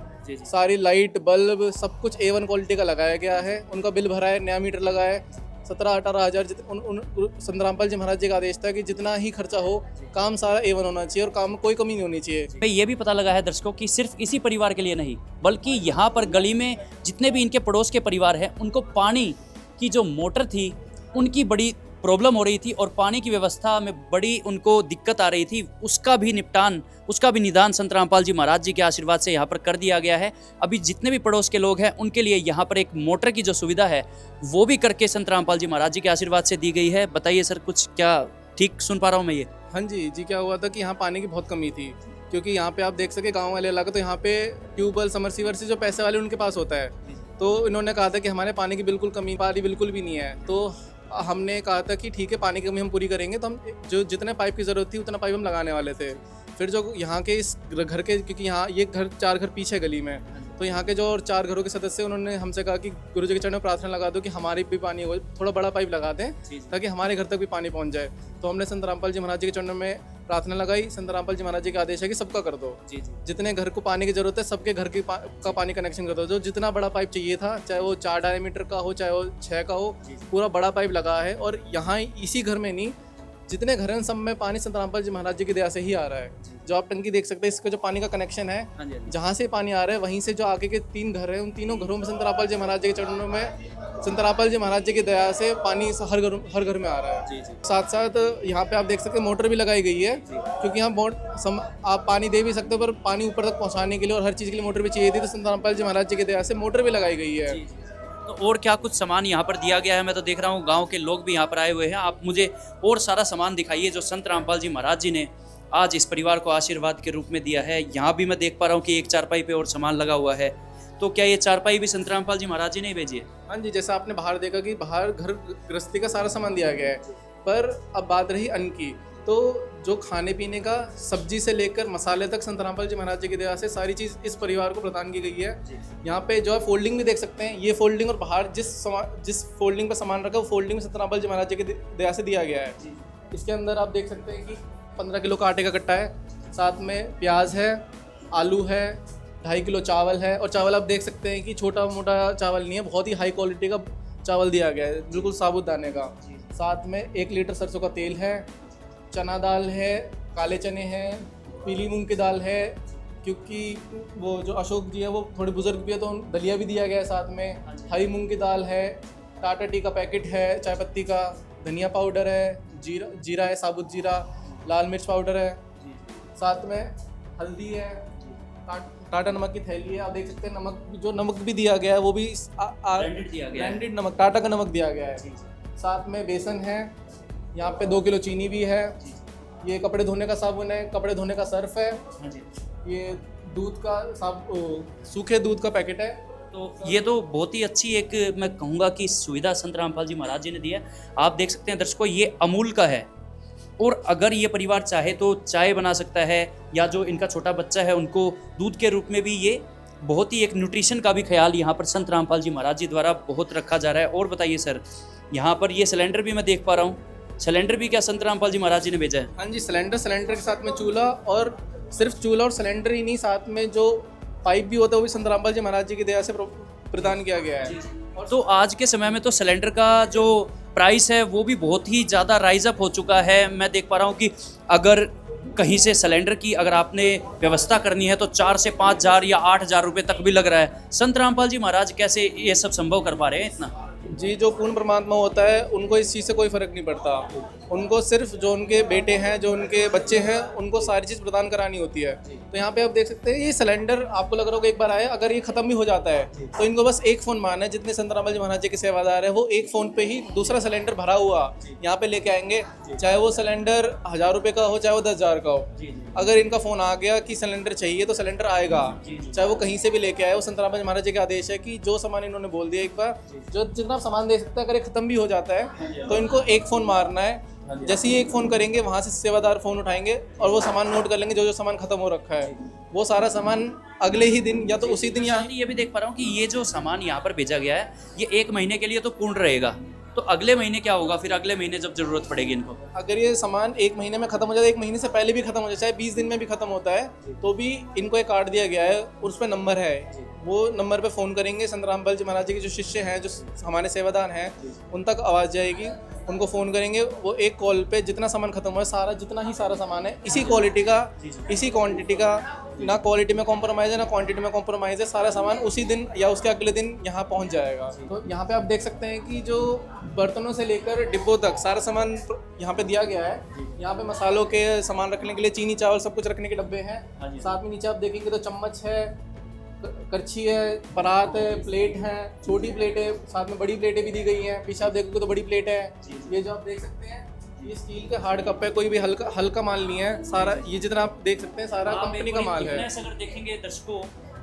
सारी लाइट, बल्ब, सब कुछ A1 क्वालिटी का लगाया गया है। उनका बिल भरा है, नया मीटर लगा है। 17-18 हज़ार संत रामपाल जी महाराज जी का आदेश था कि जितना ही खर्चा हो, काम सारा A1 होना चाहिए और काम में कोई कमी नहीं होनी चाहिए। ये भी पता लगा है दर्शकों कि सिर्फ इसी परिवार के लिए नहीं, बल्कि यहाँ पर गली में जितने भी इनके पड़ोस के परिवार हैं, उनको पानी की जो मोटर थी उनकी बड़ी प्रॉब्लम हो रही थी, और पानी की व्यवस्था में बड़ी उनको दिक्कत आ रही थी, उसका भी निपटान, उसका भी निदान संत रामपाल जी महाराज जी के आशीर्वाद से यहाँ पर कर दिया गया है। अभी जितने भी पड़ोस के लोग हैं उनके लिए यहाँ पर एक मोटर की जो सुविधा है वो भी करके संत रामपाल जी महाराज जी के आशीर्वाद से दी गई है। बताइए सर, कुछ क्या ठीक सुन पा रहा हूँ मैं ये? हाँ जी, क्या हुआ था कि यहाँ पानी की बहुत कमी थी, क्योंकि यहाँ पे आप देख सके गाँव वाले इलाका, तो यहाँ पे ट्यूबवेल, समरसीवर से जो पैसे वाले उनके पास होता है, तो इन्होंने कहा था कि हमारे पानी की बिल्कुल कमी, पानी बिल्कुल भी नहीं है। तो हमने कहा था कि ठीक है, पानी की कमी हम पूरी करेंगे, तो हम जो जितने पाइप की ज़रूरत थी उतना पाइप हम लगाने वाले थे। फिर जो यहाँ के इस घर के, क्योंकि यहाँ ये घर 4 घर पीछे गली में, तो यहाँ के जो और 4 घरों के सदस्य, उन्होंने हमसे कहा कि गुरु जी के चरणों में प्रार्थना लगा दो कि हमारी भी पानी हो, थोड़ा बड़ा पाइप लगा दें ताकि हमारे घर तक भी पानी पहुँच जाए। तो हमने संत रामपाल जी महाराज जी के चरणों में प्रार्थना लगाई, संत रामपाल जी महाराज जी का आदेश है कि सबका कर दो। जितने घर को पानी की जरूरत है सबके घर की का पानी कनेक्शन कर दो। जो जितना बड़ा पाइप चाहिए था, चाहे वो 4 डायमीटर का हो चाहे वो 6 का हो, पूरा बड़ा पाइप लगा है। और यहाँ इसी घर में नहीं, जितने घर हैं सब में पानी संत रामपाल जी महाराज जी की दया से ही आ रहा है। जो आप टंकी देख सकते हैं, इसका जो पानी का कनेक्शन है, जहाँ से पानी आ रहा है वहीं से जो आगे के 3 घर हैं, उन तीनों घरों में संत रामपाल जी महाराज जी के चरणों में संत रामपाल जी महाराज जी की दया से पानी हर घर में आ रहा है। साथ साथ यहाँ पे आप देख सकते हैं मोटर भी लगाई गई है, क्योंकि यहाँ आप पानी दे भी सकते हो, पर पानी ऊपर तक पहुँचाने के लिए और हर चीज़ के लिए मोटर भी चाहिए थी, तो संत रामपाल जी महाराज जी की दया से मोटर भी लगाई गई है। तो और क्या कुछ सामान यहाँ पर दिया गया है? मैं तो देख रहा हूँ गांव के लोग भी यहाँ पर आए हुए हैं। आप मुझे और सारा सामान दिखाइए जो संत रामपाल जी महाराज जी ने आज इस परिवार को आशीर्वाद के रूप में दिया है। यहाँ भी मैं देख पा रहा हूँ कि एक चारपाई पे और सामान लगा हुआ है। तो क्या ये चारपाई भी संत रामपाल जी महाराज जी ने भेजी है? हाँ जी, जैसा आपने बाहर देखा कि बाहर घर गृहस्थी का सारा सामान दिया गया है, पर अब बात रही अन्न की, तो जो खाने पीने का सब्जी से लेकर मसाले तक संत रामपाल जी महाराज जी की दया से सारी चीज़ इस परिवार को प्रदान की गई है। यहाँ पे जो है फोल्डिंग भी देख सकते हैं, ये फोल्डिंग और बाहर जिस फोल्डिंग पे सामान रखा है वो फोल्डिंग में संत रामपाल जी महाराज जी की दया से दिया गया है। इसके अंदर आप देख सकते हैं कि 15 किलो का आटे का कट्टा है, साथ में प्याज है, आलू है, 2.5 किलो चावल है। और चावल आप देख सकते हैं कि छोटा मोटा चावल नहीं है, बहुत ही हाई क्वालिटी का चावल दिया गया है, बिल्कुल साबुत दाने का। साथ में 1 लीटर सरसों का तेल है, चना दाल है, काले चने हैं, पीली मूंग की दाल है, क्योंकि वो जो अशोक जी है वो थोड़े बुजुर्ग भी है तो दलिया भी दिया गया है। साथ में हरी मूंग की दाल है, टाटा टी का पैकेट है चाय पत्ती का, धनिया पाउडर है, जीरा है, साबुत जीरा, लाल मिर्च पाउडर है, साथ में हल्दी है, टाटा नमक की थैली है। आप देख सकते हैं नमक भी दिया गया है, वो भी ब्रांडेड नमक, टाटा का नमक दिया गया है। साथ में बेसन है, यहाँ पे 2 किलो चीनी भी है, ये कपड़े धोने का साबुन है, कपड़े धोने का सर्फ है, ये दूध का सूखे दूध का पैकेट है। तो ये तो बहुत ही अच्छी एक मैं कहूँगा कि सुविधा संत रामपाल जी महाराज जी ने दी है। आप देख सकते हैं दर्शकों, ये अमूल का है और अगर ये परिवार चाहे तो चाय बना सकता है, या जो इनका छोटा बच्चा है उनको दूध के रूप में भी, ये बहुत ही एक न्यूट्रिशन का भी ख्याल यहाँ पर संत रामपाल जी महाराज जी द्वारा बहुत रखा जा रहा है। और बताइए सर, यहाँ पर ये सिलेंडर भी मैं देख पा रहा हूँ, सिलेंडर भी क्या संत रामपाल जी महाराज जी ने भेजा है? हाँ जी, सिलेंडर के साथ में चूल्हा, और सिर्फ चूल्हा और सिलेंडर ही नहीं, साथ में जो पाइप भी होता है वो भी संत रामपाल जी महाराज जी की दया से प्रदान किया गया है। और तो आज के समय में तो सिलेंडर का जो प्राइस है वो भी बहुत ही ज़्यादा राइज अप हो चुका है। मैं देख पा रहा हूँ कि अगर कहीं से सिलेंडर की अगर आपने व्यवस्था करनी है तो 4 से 5 हज़ार या 8 हज़ार रुपये तक भी लग रहा है। संत रामपाल जी महाराज कैसे ये सब संभव कर पा रहे हैं इतना? जी, जो पूर्ण परमात्मा होता है उनको इस चीज़ से कोई फ़र्क नहीं पड़ता। उनको सिर्फ जो उनके बेटे हैं, जो उनके बच्चे हैं, उनको सारी चीज़ प्रदान करानी होती है। तो यहाँ पे आप देख सकते हैं ये सिलेंडर आपको लग रहा होगा एक बार आया, अगर ये ख़त्म भी हो जाता है तो इनको बस एक फ़ोन मारना है। जितने संत रामपाल जी महाराज जी के सेवादार है वो एक फ़ोन पे ही दूसरा सिलेंडर भरा हुआ यहाँ पे लेके आएंगे, चाहे वो सिलेंडर 1000 रुपये का हो चाहे वो 10,000 का हो। अगर इनका फ़ोन आ गया कि सिलेंडर चाहिए तो सिलेंडर आएगा, चाहे वो कहीं से भी लेके आए। वो संत रामपाल जी महाराज जी का आदेश है कि जो सामान इन्होंने बोल दिया एक बार, जो जितना सामान दे सकता है, अगर ख़त्म भी हो जाता है तो इनको एक फ़ोन मारना है। जैसे ही एक फ़ोन करेंगे वहाँ से सेवादार फ़ोन उठाएंगे और वो सामान नोट कर लेंगे, जो सामान ख़त्म हो रखा है वो सारा सामान अगले ही दिन या तो उसी दिन। यहाँ ये भी देख पा रहा हूँ कि ये जो सामान यहाँ पर भेजा गया है ये 1 महीने के लिए तो पूर्ण रहेगा, तो अगले महीने क्या होगा फिर? अगले महीने जब जरूरत पड़ेगी इनको, अगर ये सामान 1 महीने में खत्म हो जाए, 1 महीने से पहले भी खत्म हो जाए, चाहे 20 दिन में भी खत्म होता है, तो भी इनको एक कार्ड दिया गया है, उस पर नंबर है, वो नंबर पे फ़ोन करेंगे। संत रामपाल जी महाराज जी के जो शिष्य हैं, जो हमारे सेवादार हैं, उन तक आवाज़ जाएगी, उनको फ़ोन करेंगे, वो एक कॉल पे जितना सामान खत्म हुआ है, जितना ही सारा सामान है, इसी क्वालिटी का, इसी क्वांटिटी का, ना क्वालिटी में कॉम्प्रोमाइज़ है ना क्वांटिटी में कॉम्प्रोमाइज़ है, सारा सामान उसी दिन या उसके अगले दिन यहाँ पहुँच जाएगा। तो यहाँ पे आप देख सकते हैं कि जो बर्तनों से लेकर डिब्बों तक सारा सामान यहाँ पे दिया गया है। यहाँ पे मसालों के सामान रखने के लिए चीनी चावल सब कुछ रखने के डब्बे हैं। साथ में नीचे आप देखेंगे तो चम्मच है, करछी है, परात है, प्लेट है, छोटी प्लेट है, साथ में बड़ी प्लेटें भी दी गई हैं। पीछे आप देखोगे तो बड़ी प्लेट है। ये जो आप देख सकते हैं ये स्टील के हार्ड कप है, कोई भी हल्का माल नहीं है। सारा ये जितना आप देख सकते हैं सारा कंपनी का माल है। अगर देखेंगे दर्शकों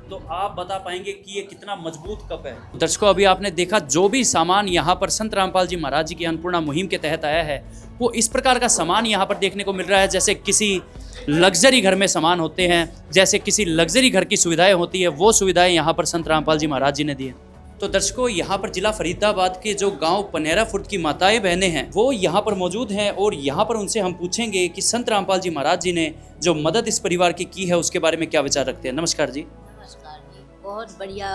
तो आप बता पाएंगे कि ये कितना मजबूत कप है। दर्शकों, अभी आपने देखा जो भी सामान यहाँ पर संत रामपाल जी महाराज जी की अन्नपूर्णा मुहिम के तहत आया है, वो इस प्रकार का सामान यहाँ पर देखने को मिल रहा है जैसे किसी लग्जरी घर में सामान होते हैं, जैसे किसी लग्जरी घर की सुविधाएं होती है, वो सुविधाएं यहाँ पर संत रामपाल जी महाराज जी ने दी है। तो दर्शकों, यहाँ पर जिला फरीदाबाद के जो गांव पनहेरा खुर्द की माताएं बहनें हैं वो यहाँ पर मौजूद हैं और यहाँ पर उनसे हम पूछेंगे कि संत रामपाल जी महाराज जी ने जो मदद इस परिवार की है उसके बारे में क्या विचार रखते हैं। नमस्कार जी। नमस्कार जी। बहुत बढ़िया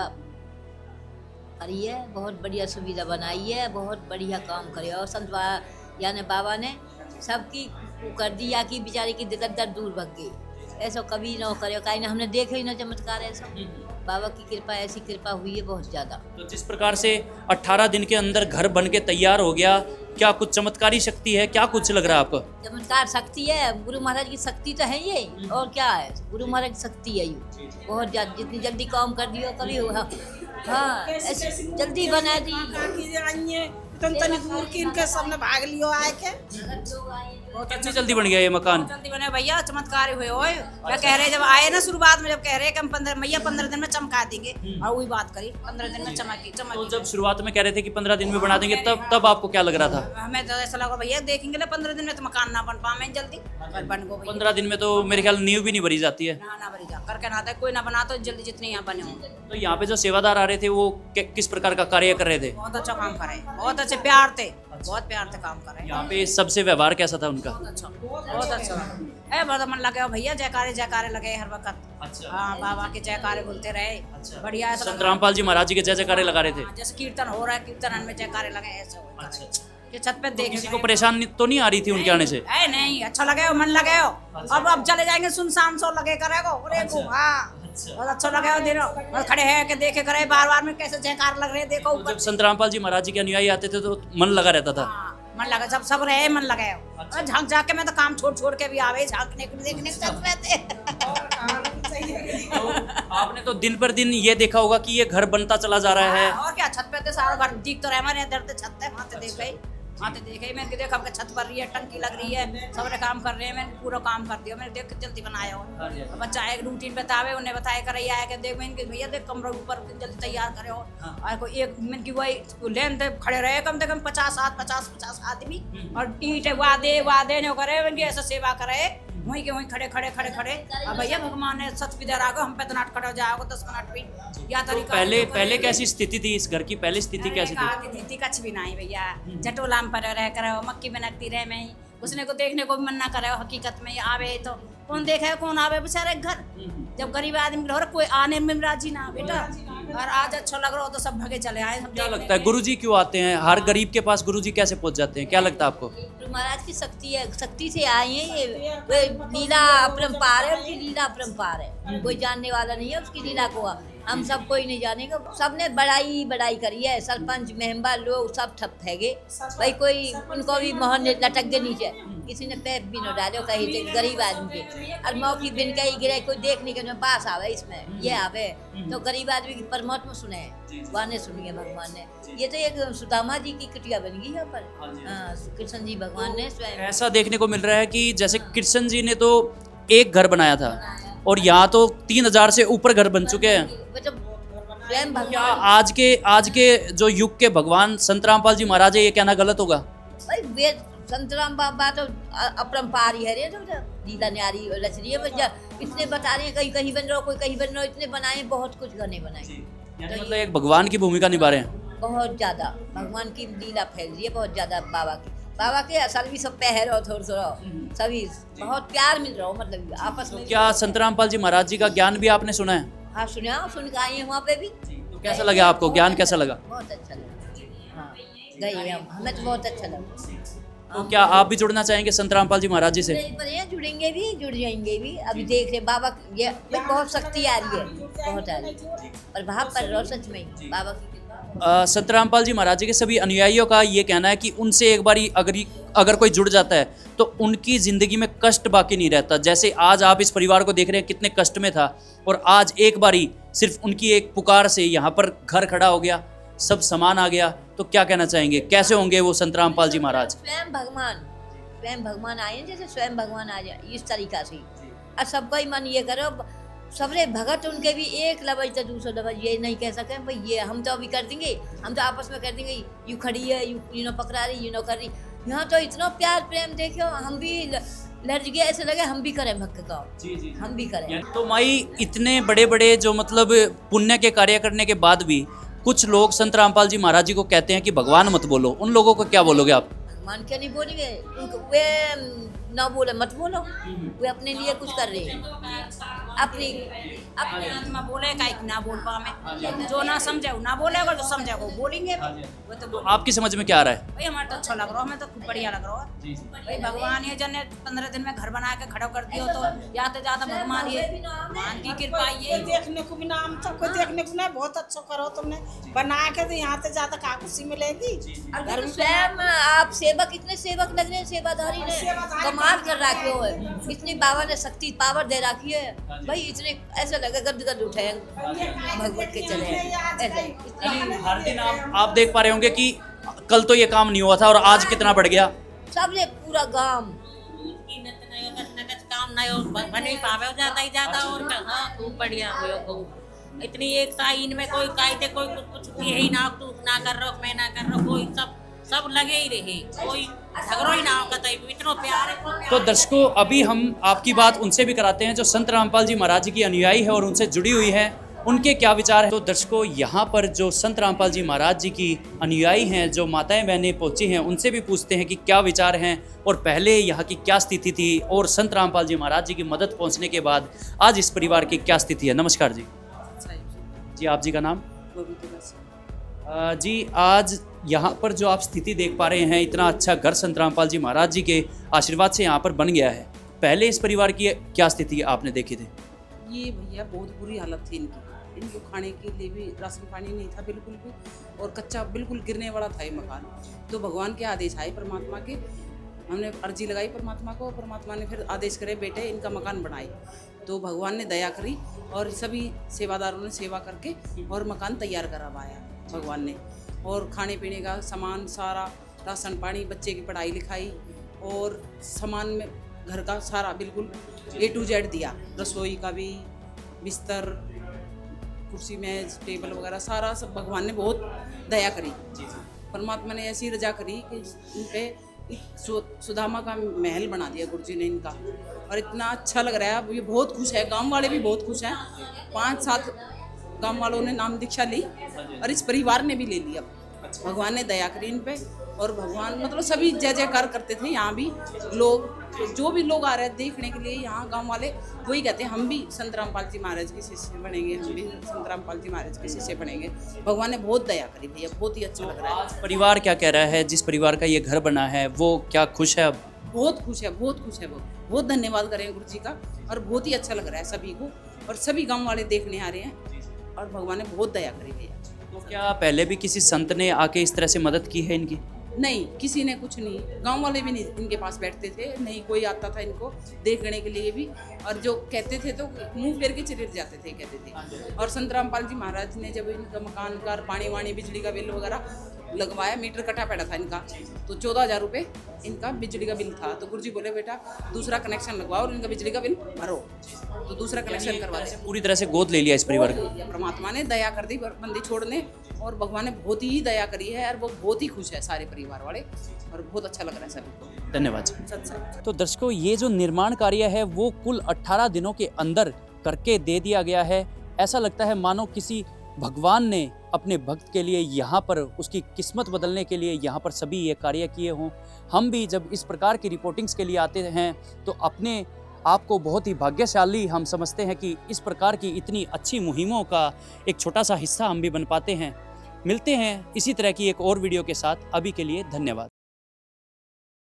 करी है, बहुत बढ़िया सुविधा बनाई है, बहुत बढ़िया काम करे और संत यानी बाबा ने सबकी कर दिया कि बेचारे की दिक्कत दर दूर भग गई। ऐसा कभी ना करे, कहीं ना हमने देखे ही ना चमत्कार ऐसा। बाबा की कृपा, ऐसी कृपा हुई है बहुत ज़्यादा। तो जिस प्रकार से 18 दिन के अंदर घर बन के तैयार हो गया, क्या कुछ चमत्कारी शक्ति है, क्या कुछ लग रहा है आपको? चमत्कार शक्ति है, गुरु महाराज की शक्ति तो है ये, और क्या है, गुरु महाराज की शक्ति है ये बहुत ज़्यादा। जितनी जल्दी काम कर दियो कभी हुआ, हाँ ऐसे जल्दी बना दी। तनी दूर की इनके सबने भाग लियो आए के बहुत अच्छी जल्दी बन गया ये मकान। जल्दी बने भैया, चमत्कार हुए हो। मैं कह रहे जब आए ना शुरुआत में, जब कह रहे कि हम 15 दिन में चमका देंगे, और वही बात करी 15 दिन में चमकी। तो जब शुरुआत में कह रहे थे कि 15 दिन में बना देंगे, तब आपको क्या लग रहा था? हमें तो ऐसा लगा भैया देखेंगे ना 15 दिन में तो मकान ना बन पाए जल्दी, बन गो। 15 दिन में तो मेरे ख्याल नींव भी नहीं भरी जाती है। ना भरी जा करके ना कोई ना बना तो जल्दी जितने यहाँ बने होंगे। तो यहाँ पे जो सेवादार आ रहे थे वो किस प्रकार का कार्य कर रहे थे? बहुत अच्छा काम करे, बहुत अच्छे प्यार थे, बहुत प्यार से काम कर रहे हैं। यहाँ पे सबसे व्यवहार कैसा था उनका? बहुत अच्छा है, बहुत मन लगे भैया, जयकारे लगे हर वक्त। अच्छा। हाँ, बाबा के जयकारे बोलते रहे। अच्छा। बढ़िया है। संत रामपाल जी महाराज जी के जयकारे लगा रहे थे। जैसे कीर्तन हो रहा है, कीर्तन में जयकारे लगे ऐसे। अच्छा। ये छत पे देख किसी को परेशान तो नहीं आ रही थी उनके आने से? नहीं, अच्छा लगे, मन लगे। अब चले जाएंगे सुनसान सो लगे करेगो। हाँ बहुत अच्छा लगा दिनों खड़े हैं कि देखे करे बार में कैसे जयकार लग रहे हैं। देखो जब संत रामपाल जी महाराज जी के अनुयायी आते थे तो मन लगा रहता था। मन लगा, जब सब रहे मन लगा। अच्छा। झांक के मैं तो काम छोड़ के भी आवे, झांकने को देखने तो आपने तो दिन पर दिन ये देखा होगा कि ये घर बनता चला जा रहा है। और क्या, छत पे सारा घर दिख तो रहा है हमारे इधर छत है, वहाँ देख गई मैंने देखा छत पर रही है, टंकी लग रही है, सबने काम कर रहे हैं। मैंने पूरा काम कर दिया, मैंने देख के जल्दी बनाया हो। बच्चा एक रूटीन बतावे, उन्हें बताया कर आया कि देख मैंने भैया देख कमरा ऊपर जल्दी तैयार करे हो। और कोई एक मैंने की वही लेन दे खड़े रहे कम से कम 50 आदमी, और ईंट वादे न करे उनकी ऐसा सेवा करे, वहीं के वहीं खड़े। अब भैया भगवान ने सच भी दे रहा हम पे तो नाट खड़े हो जाओगे 10 मिनट भी या तरीका। पहले कैसी स्थिति थी इस घर की? पहले स्थिति कैसी थी? कछ भी नहीं भैया, जटोला में पड़े रह कर मक्की बनती रहे में, उसने को देखने को भी मन ना करे। हकीकत में आवे तो कौन देखे, कौन आवे बेचारे घर। जब गरीब आदमी हो कोई आने में राजी ना बेटा, और आज अच्छा लग रहा हो तो सब भगे चले आए। क्या लगता है गुरुजी क्यों आते हैं? हर गरीब के पास गुरुजी कैसे पहुंच जाते हैं, क्या लगता है आपको? महाराज की शक्ति है, शक्ति से आए हैं ये। लीला अपरंपार है, उनकी लीला अपरंपार है, कोई जानने वाला नहीं है उसकी लीला को। हम सब कोई नहीं जानेगा, सबने बड़ाई करी है। सरपंच मेंबर लोग सब ठप है गे भाई, कोई उनको भी मोहन लटक गए नीचे, किसी ने पैर भी न डालो कहीं थे गरीब आदमी के, और मौकी बिन के ही गिरे, कोई देखने के पास आवे इसमें ये आवे तो गरीब आदमी की परमात्मा सुने, वाने सुनिए भगवान ने। ये तो एक सुदामा जी की कुटिया बन गई यहाँ पर, कृष्ण जी भगवान ने स्वयं। ऐसा देखने को मिल रहा है कि जैसे कृष्ण जी ने तो एक घर बनाया था और यहाँ तो 3000 से ऊपर घर बन चुके हैं। क्या आज के जो युग के भगवान संत रामपाल जी महाराज है, ये कहना गलत होगा? भाई संत राम बाबा तो अपरंपार ही है रे, तो लीला न्यारी रच रही है। इतने बता रहे हैं, कहीं बन रहा हो, कोई कहीं बन रहा हो, इतने बनाए, बहुत कुछ गाने बनाए। तो मतलब एक भगवान की भूमिका निभा रहे हैं। बहुत ज्यादा भगवान की लीला फैल रही है, बहुत ज्यादा। बाबा के असल भी सब पैर हो, थोड़ा सभी बहुत प्यार मिल रहा हो, मतलब आपस में। क्या संत रामपाल जी महाराज जी का ज्ञान भी आपने सुना है? हाँ सुना, सुन के आए हैं वहाँ पे भी। तो कैसा लगा आपको, ज्ञान कैसा लगा? बहुत अच्छा लगा। हाँ गई हमें तो बहुत अच्छा लगा। तो क्या आप भी जुड़ना चाहेंगे संत रामपाल जी महाराज जी से? जुड़ेंगे भी, जुड़ जाएंगे भी। अभी देख रहे बाबा ये बहुत शक्ति आ रही है, बहुत आ रही है, प्रभाव पड़ रहा सच में बाबा की। संत रामपाल जी महाराज जी के सभी अनुयायियों का ये कहना है कि उनसे एक बार अगर कोई जुड़ जाता है तो उनकी ज़िंदगी में कष्ट बाकी नहीं रहता। जैसे आज आप इस परिवार को देख रहे हैं कितने कष्ट में था, और आज एक बारी सिर्फ उनकी एक पुकार से यहाँ पर घर खड़ा हो गया, सब सामान आ गया। तो क्या कहना चाहेंगे, कैसे होंगे वो संत रामपाल जी महाराज? स्वयं भगवान आए, जैसे स्वयं भगवान आ जाए इस तरीका से। और सबका ही मन ये करो, सबरे भगत उनके भी एक लबज तो दूसरा लबज, ये नहीं कह सके भाई ये हम तो अभी कर देंगे, हम तो आपस में कर देंगे, यू खड़ी है, यू पकड़ा रही, यू कर रही। यहाँ तो इतना प्यार प्रेम देखो, हम भी लड़ गए, ऐसे लगे हम भी करें भक्त का, हम भी करें। तो माई इतने बड़े बड़े जो मतलब पुण्य के कार्य करने के बाद भी कुछ लोग संत रामपाल जी महाराज जी को कहते हैं कि भगवान मत बोलो, उन लोगों को क्या बोलोगे आप? मान क्या नहीं बोलेंगे वे ना बोले मत बोलो, वे अपने लिए कुछ कर रहे हैं, अपनी अपनी आत्मा बोले का ना बोल पावे, जो ना समझे वो ना बोलेगा, जो समझे वो बोलेंगे। वो तो आपकी समझ में क्या आ रहा है? भाई हमारा तो अच्छा लग रहा है, हमें तो खूब बढ़िया लग रहा है भाई। भगवान ये जन 15 दिन में घर बना के खड़ा कर दियो तो ज्यादा ज्यादा भगवान ये भगवान की कृपा ये देखने को भी ना हम सबको देखने को ना बहुत अच्छा करो तुमने बना के, तो यहाँ से ज्यादा कहाँ खुशी मिलेगी। घर में स्वयं आप सेवक, इतने सेवक लग रहे हैं, सेवादारी ने कमाल कर रखी हो है, इतनी बाबा ने शक्ति पावर दे रखी है भाई, इतने ऐसा लगा गद गद उठे भगवत के चले ऐसे इतनी। हर दिन आप देख पा रहे होंगे कि कल तो ये काम नहीं हुआ था और आज कितना बढ़ गया। सबने पूरा गांव काम नहीं हो बन नहीं पावे ज्यादा ही ज्यादा, और हाँ खूब बढ़िया हो। इतनी एकता इनमें, कोई कायदे कोई कुछ यही ना, तू ना कर रहा मैं ना कर रहा, कोई सब लगे ही रहे, कोई झगड़ो ही ना होगा, तो इतना प्यार है। तो दर्शकों, अभी हम आपकी बात उनसे भी कराते हैं जो संत रामपाल जी महाराज जी की अनुयायी है और उनसे जुड़ी हुई है, उनके क्या विचार है। तो दर्शकों, यहाँ पर जो संत रामपाल जी महाराज जी की अनुयायी हैं, जो माताएं बहनें पहुँची हैं, उनसे भी पूछते हैं कि क्या विचार हैं और पहले यहाँ की क्या स्थिति थी और संत रामपाल जी महाराज जी की मदद पहुँचने के बाद आज इस परिवार की क्या स्थिति है। नमस्कार जी। जी, आप जी का नाम? जी, आज यहाँ पर जो आप स्थिति देख पा रहे हैं, इतना अच्छा घर संत रामपाल जी महाराज जी के आशीर्वाद से यहाँ पर बन गया है। पहले इस परिवार की क्या स्थिति आपने देखी थी? ये भैया बहुत बुरी हालत थी इनको खाने के लिए भी राशन पानी नहीं था बिल्कुल भी, और कच्चा बिल्कुल गिरने वाला था ये मकान। तो भगवान के आदेश आए परमात्मा के, हमने अर्जी लगाई परमात्मा को, परमात्मा ने फिर आदेश करे बेटे इनका मकान बनाए, तो भगवान ने दया करी और सभी सेवादारों ने सेवा करके और मकान तैयार करवाया भगवान ने। और खाने पीने का सामान सारा, राशन पानी, बच्चे की पढ़ाई लिखाई और सामान में घर का सारा बिल्कुल A to Z दिया, रसोई का भी, बिस्तर, कुर्सी मेज टेबल वगैरह सारा सब भगवान ने बहुत दया करी। परमात्मा ने ऐसी रजा करी कि इन पे सुदामा का महल बना दिया गुरु जी ने इनका, और इतना अच्छा लग रहा है। अब ये बहुत खुश है, गांव वाले भी बहुत खुश हैं। 5-7 गांव वालों ने नाम दीक्षा ली और इस परिवार ने भी ले लिया। भगवान ने दया करी इन पे, और भगवान मतलब सभी जय जयकार करते थे। यहाँ भी लोग, जो भी लोग आ रहे हैं देखने के लिए, यहाँ गांव वाले वही कहते हैं हम भी संत रामपाल जी महाराज के शिष्य बनेंगे, हम भी संत रामपाल जी महाराज के शिष्य बनेंगे। भगवान ने बहुत दया करी भैया, बहुत ही अच्छा लग रहा है। परिवार क्या कह रहा है? जिस परिवार का ये घर बना है वो क्या खुश है अब? बहुत खुश है, बहुत खुश है वो। बहुत धन्यवाद करें गुरु जी का, और बहुत ही अच्छा लग रहा है सभी को, और सभी गाँव वाले देखने आ रहे हैं, और भगवान ने बहुत दया करी भैया। तो क्या पहले भी किसी संत ने आके इस तरह से मदद की है इनकी? नहीं, किसी ने कुछ नहीं, गांव वाले भी नहीं इनके पास बैठते थे, नहीं कोई आता था इनको देखने के लिए भी, और जो कहते थे तो मुंह फेर के चले जाते थे, कहते थे। और संत रामपाल जी महाराज ने जब इनका मकान का पानी वानी बिजली का बिल वगैरह लगवाया, मीटर कटा पड़ा था इनका, तो 14,000 रुपये इनका बिजली का बिल था। तो गुरुजी बोले बेटा दूसरा कनेक्शन लगवाओ और इनका बिजली का बिल भरो, तो दूसरा कनेक्शन करवा दिया। पूरी तरह से गोद ले लिया इस परिवार को। परमात्मा ने दया कर दी बंदी छोड़ने, और भगवान ने बहुत ही दया करी है, और वो बहुत ही खुश है सारे परिवार वाले, और बहुत अच्छा लग रहा है सभी को। धन्यवाद। सत्संग। तो दर्शकों, ये जो निर्माण कार्य है वो कुल 18 दिनों के अंदर करके दे दिया गया है। ऐसा लगता है मानो किसी भगवान ने अपने भक्त के लिए यहाँ पर उसकी किस्मत बदलने के लिए यहाँ पर सभी ये कार्य किए हों। हम भी जब इस प्रकार की रिपोर्टिंग्स के लिए आते हैं तो अपने आप को बहुत ही भाग्यशाली हम समझते हैं कि इस प्रकार की इतनी अच्छी मुहिमों का एक छोटा सा हिस्सा हम भी बन पाते हैं। मिलते हैं इसी तरह की एक और वीडियो के साथ। अभी के लिए धन्यवाद।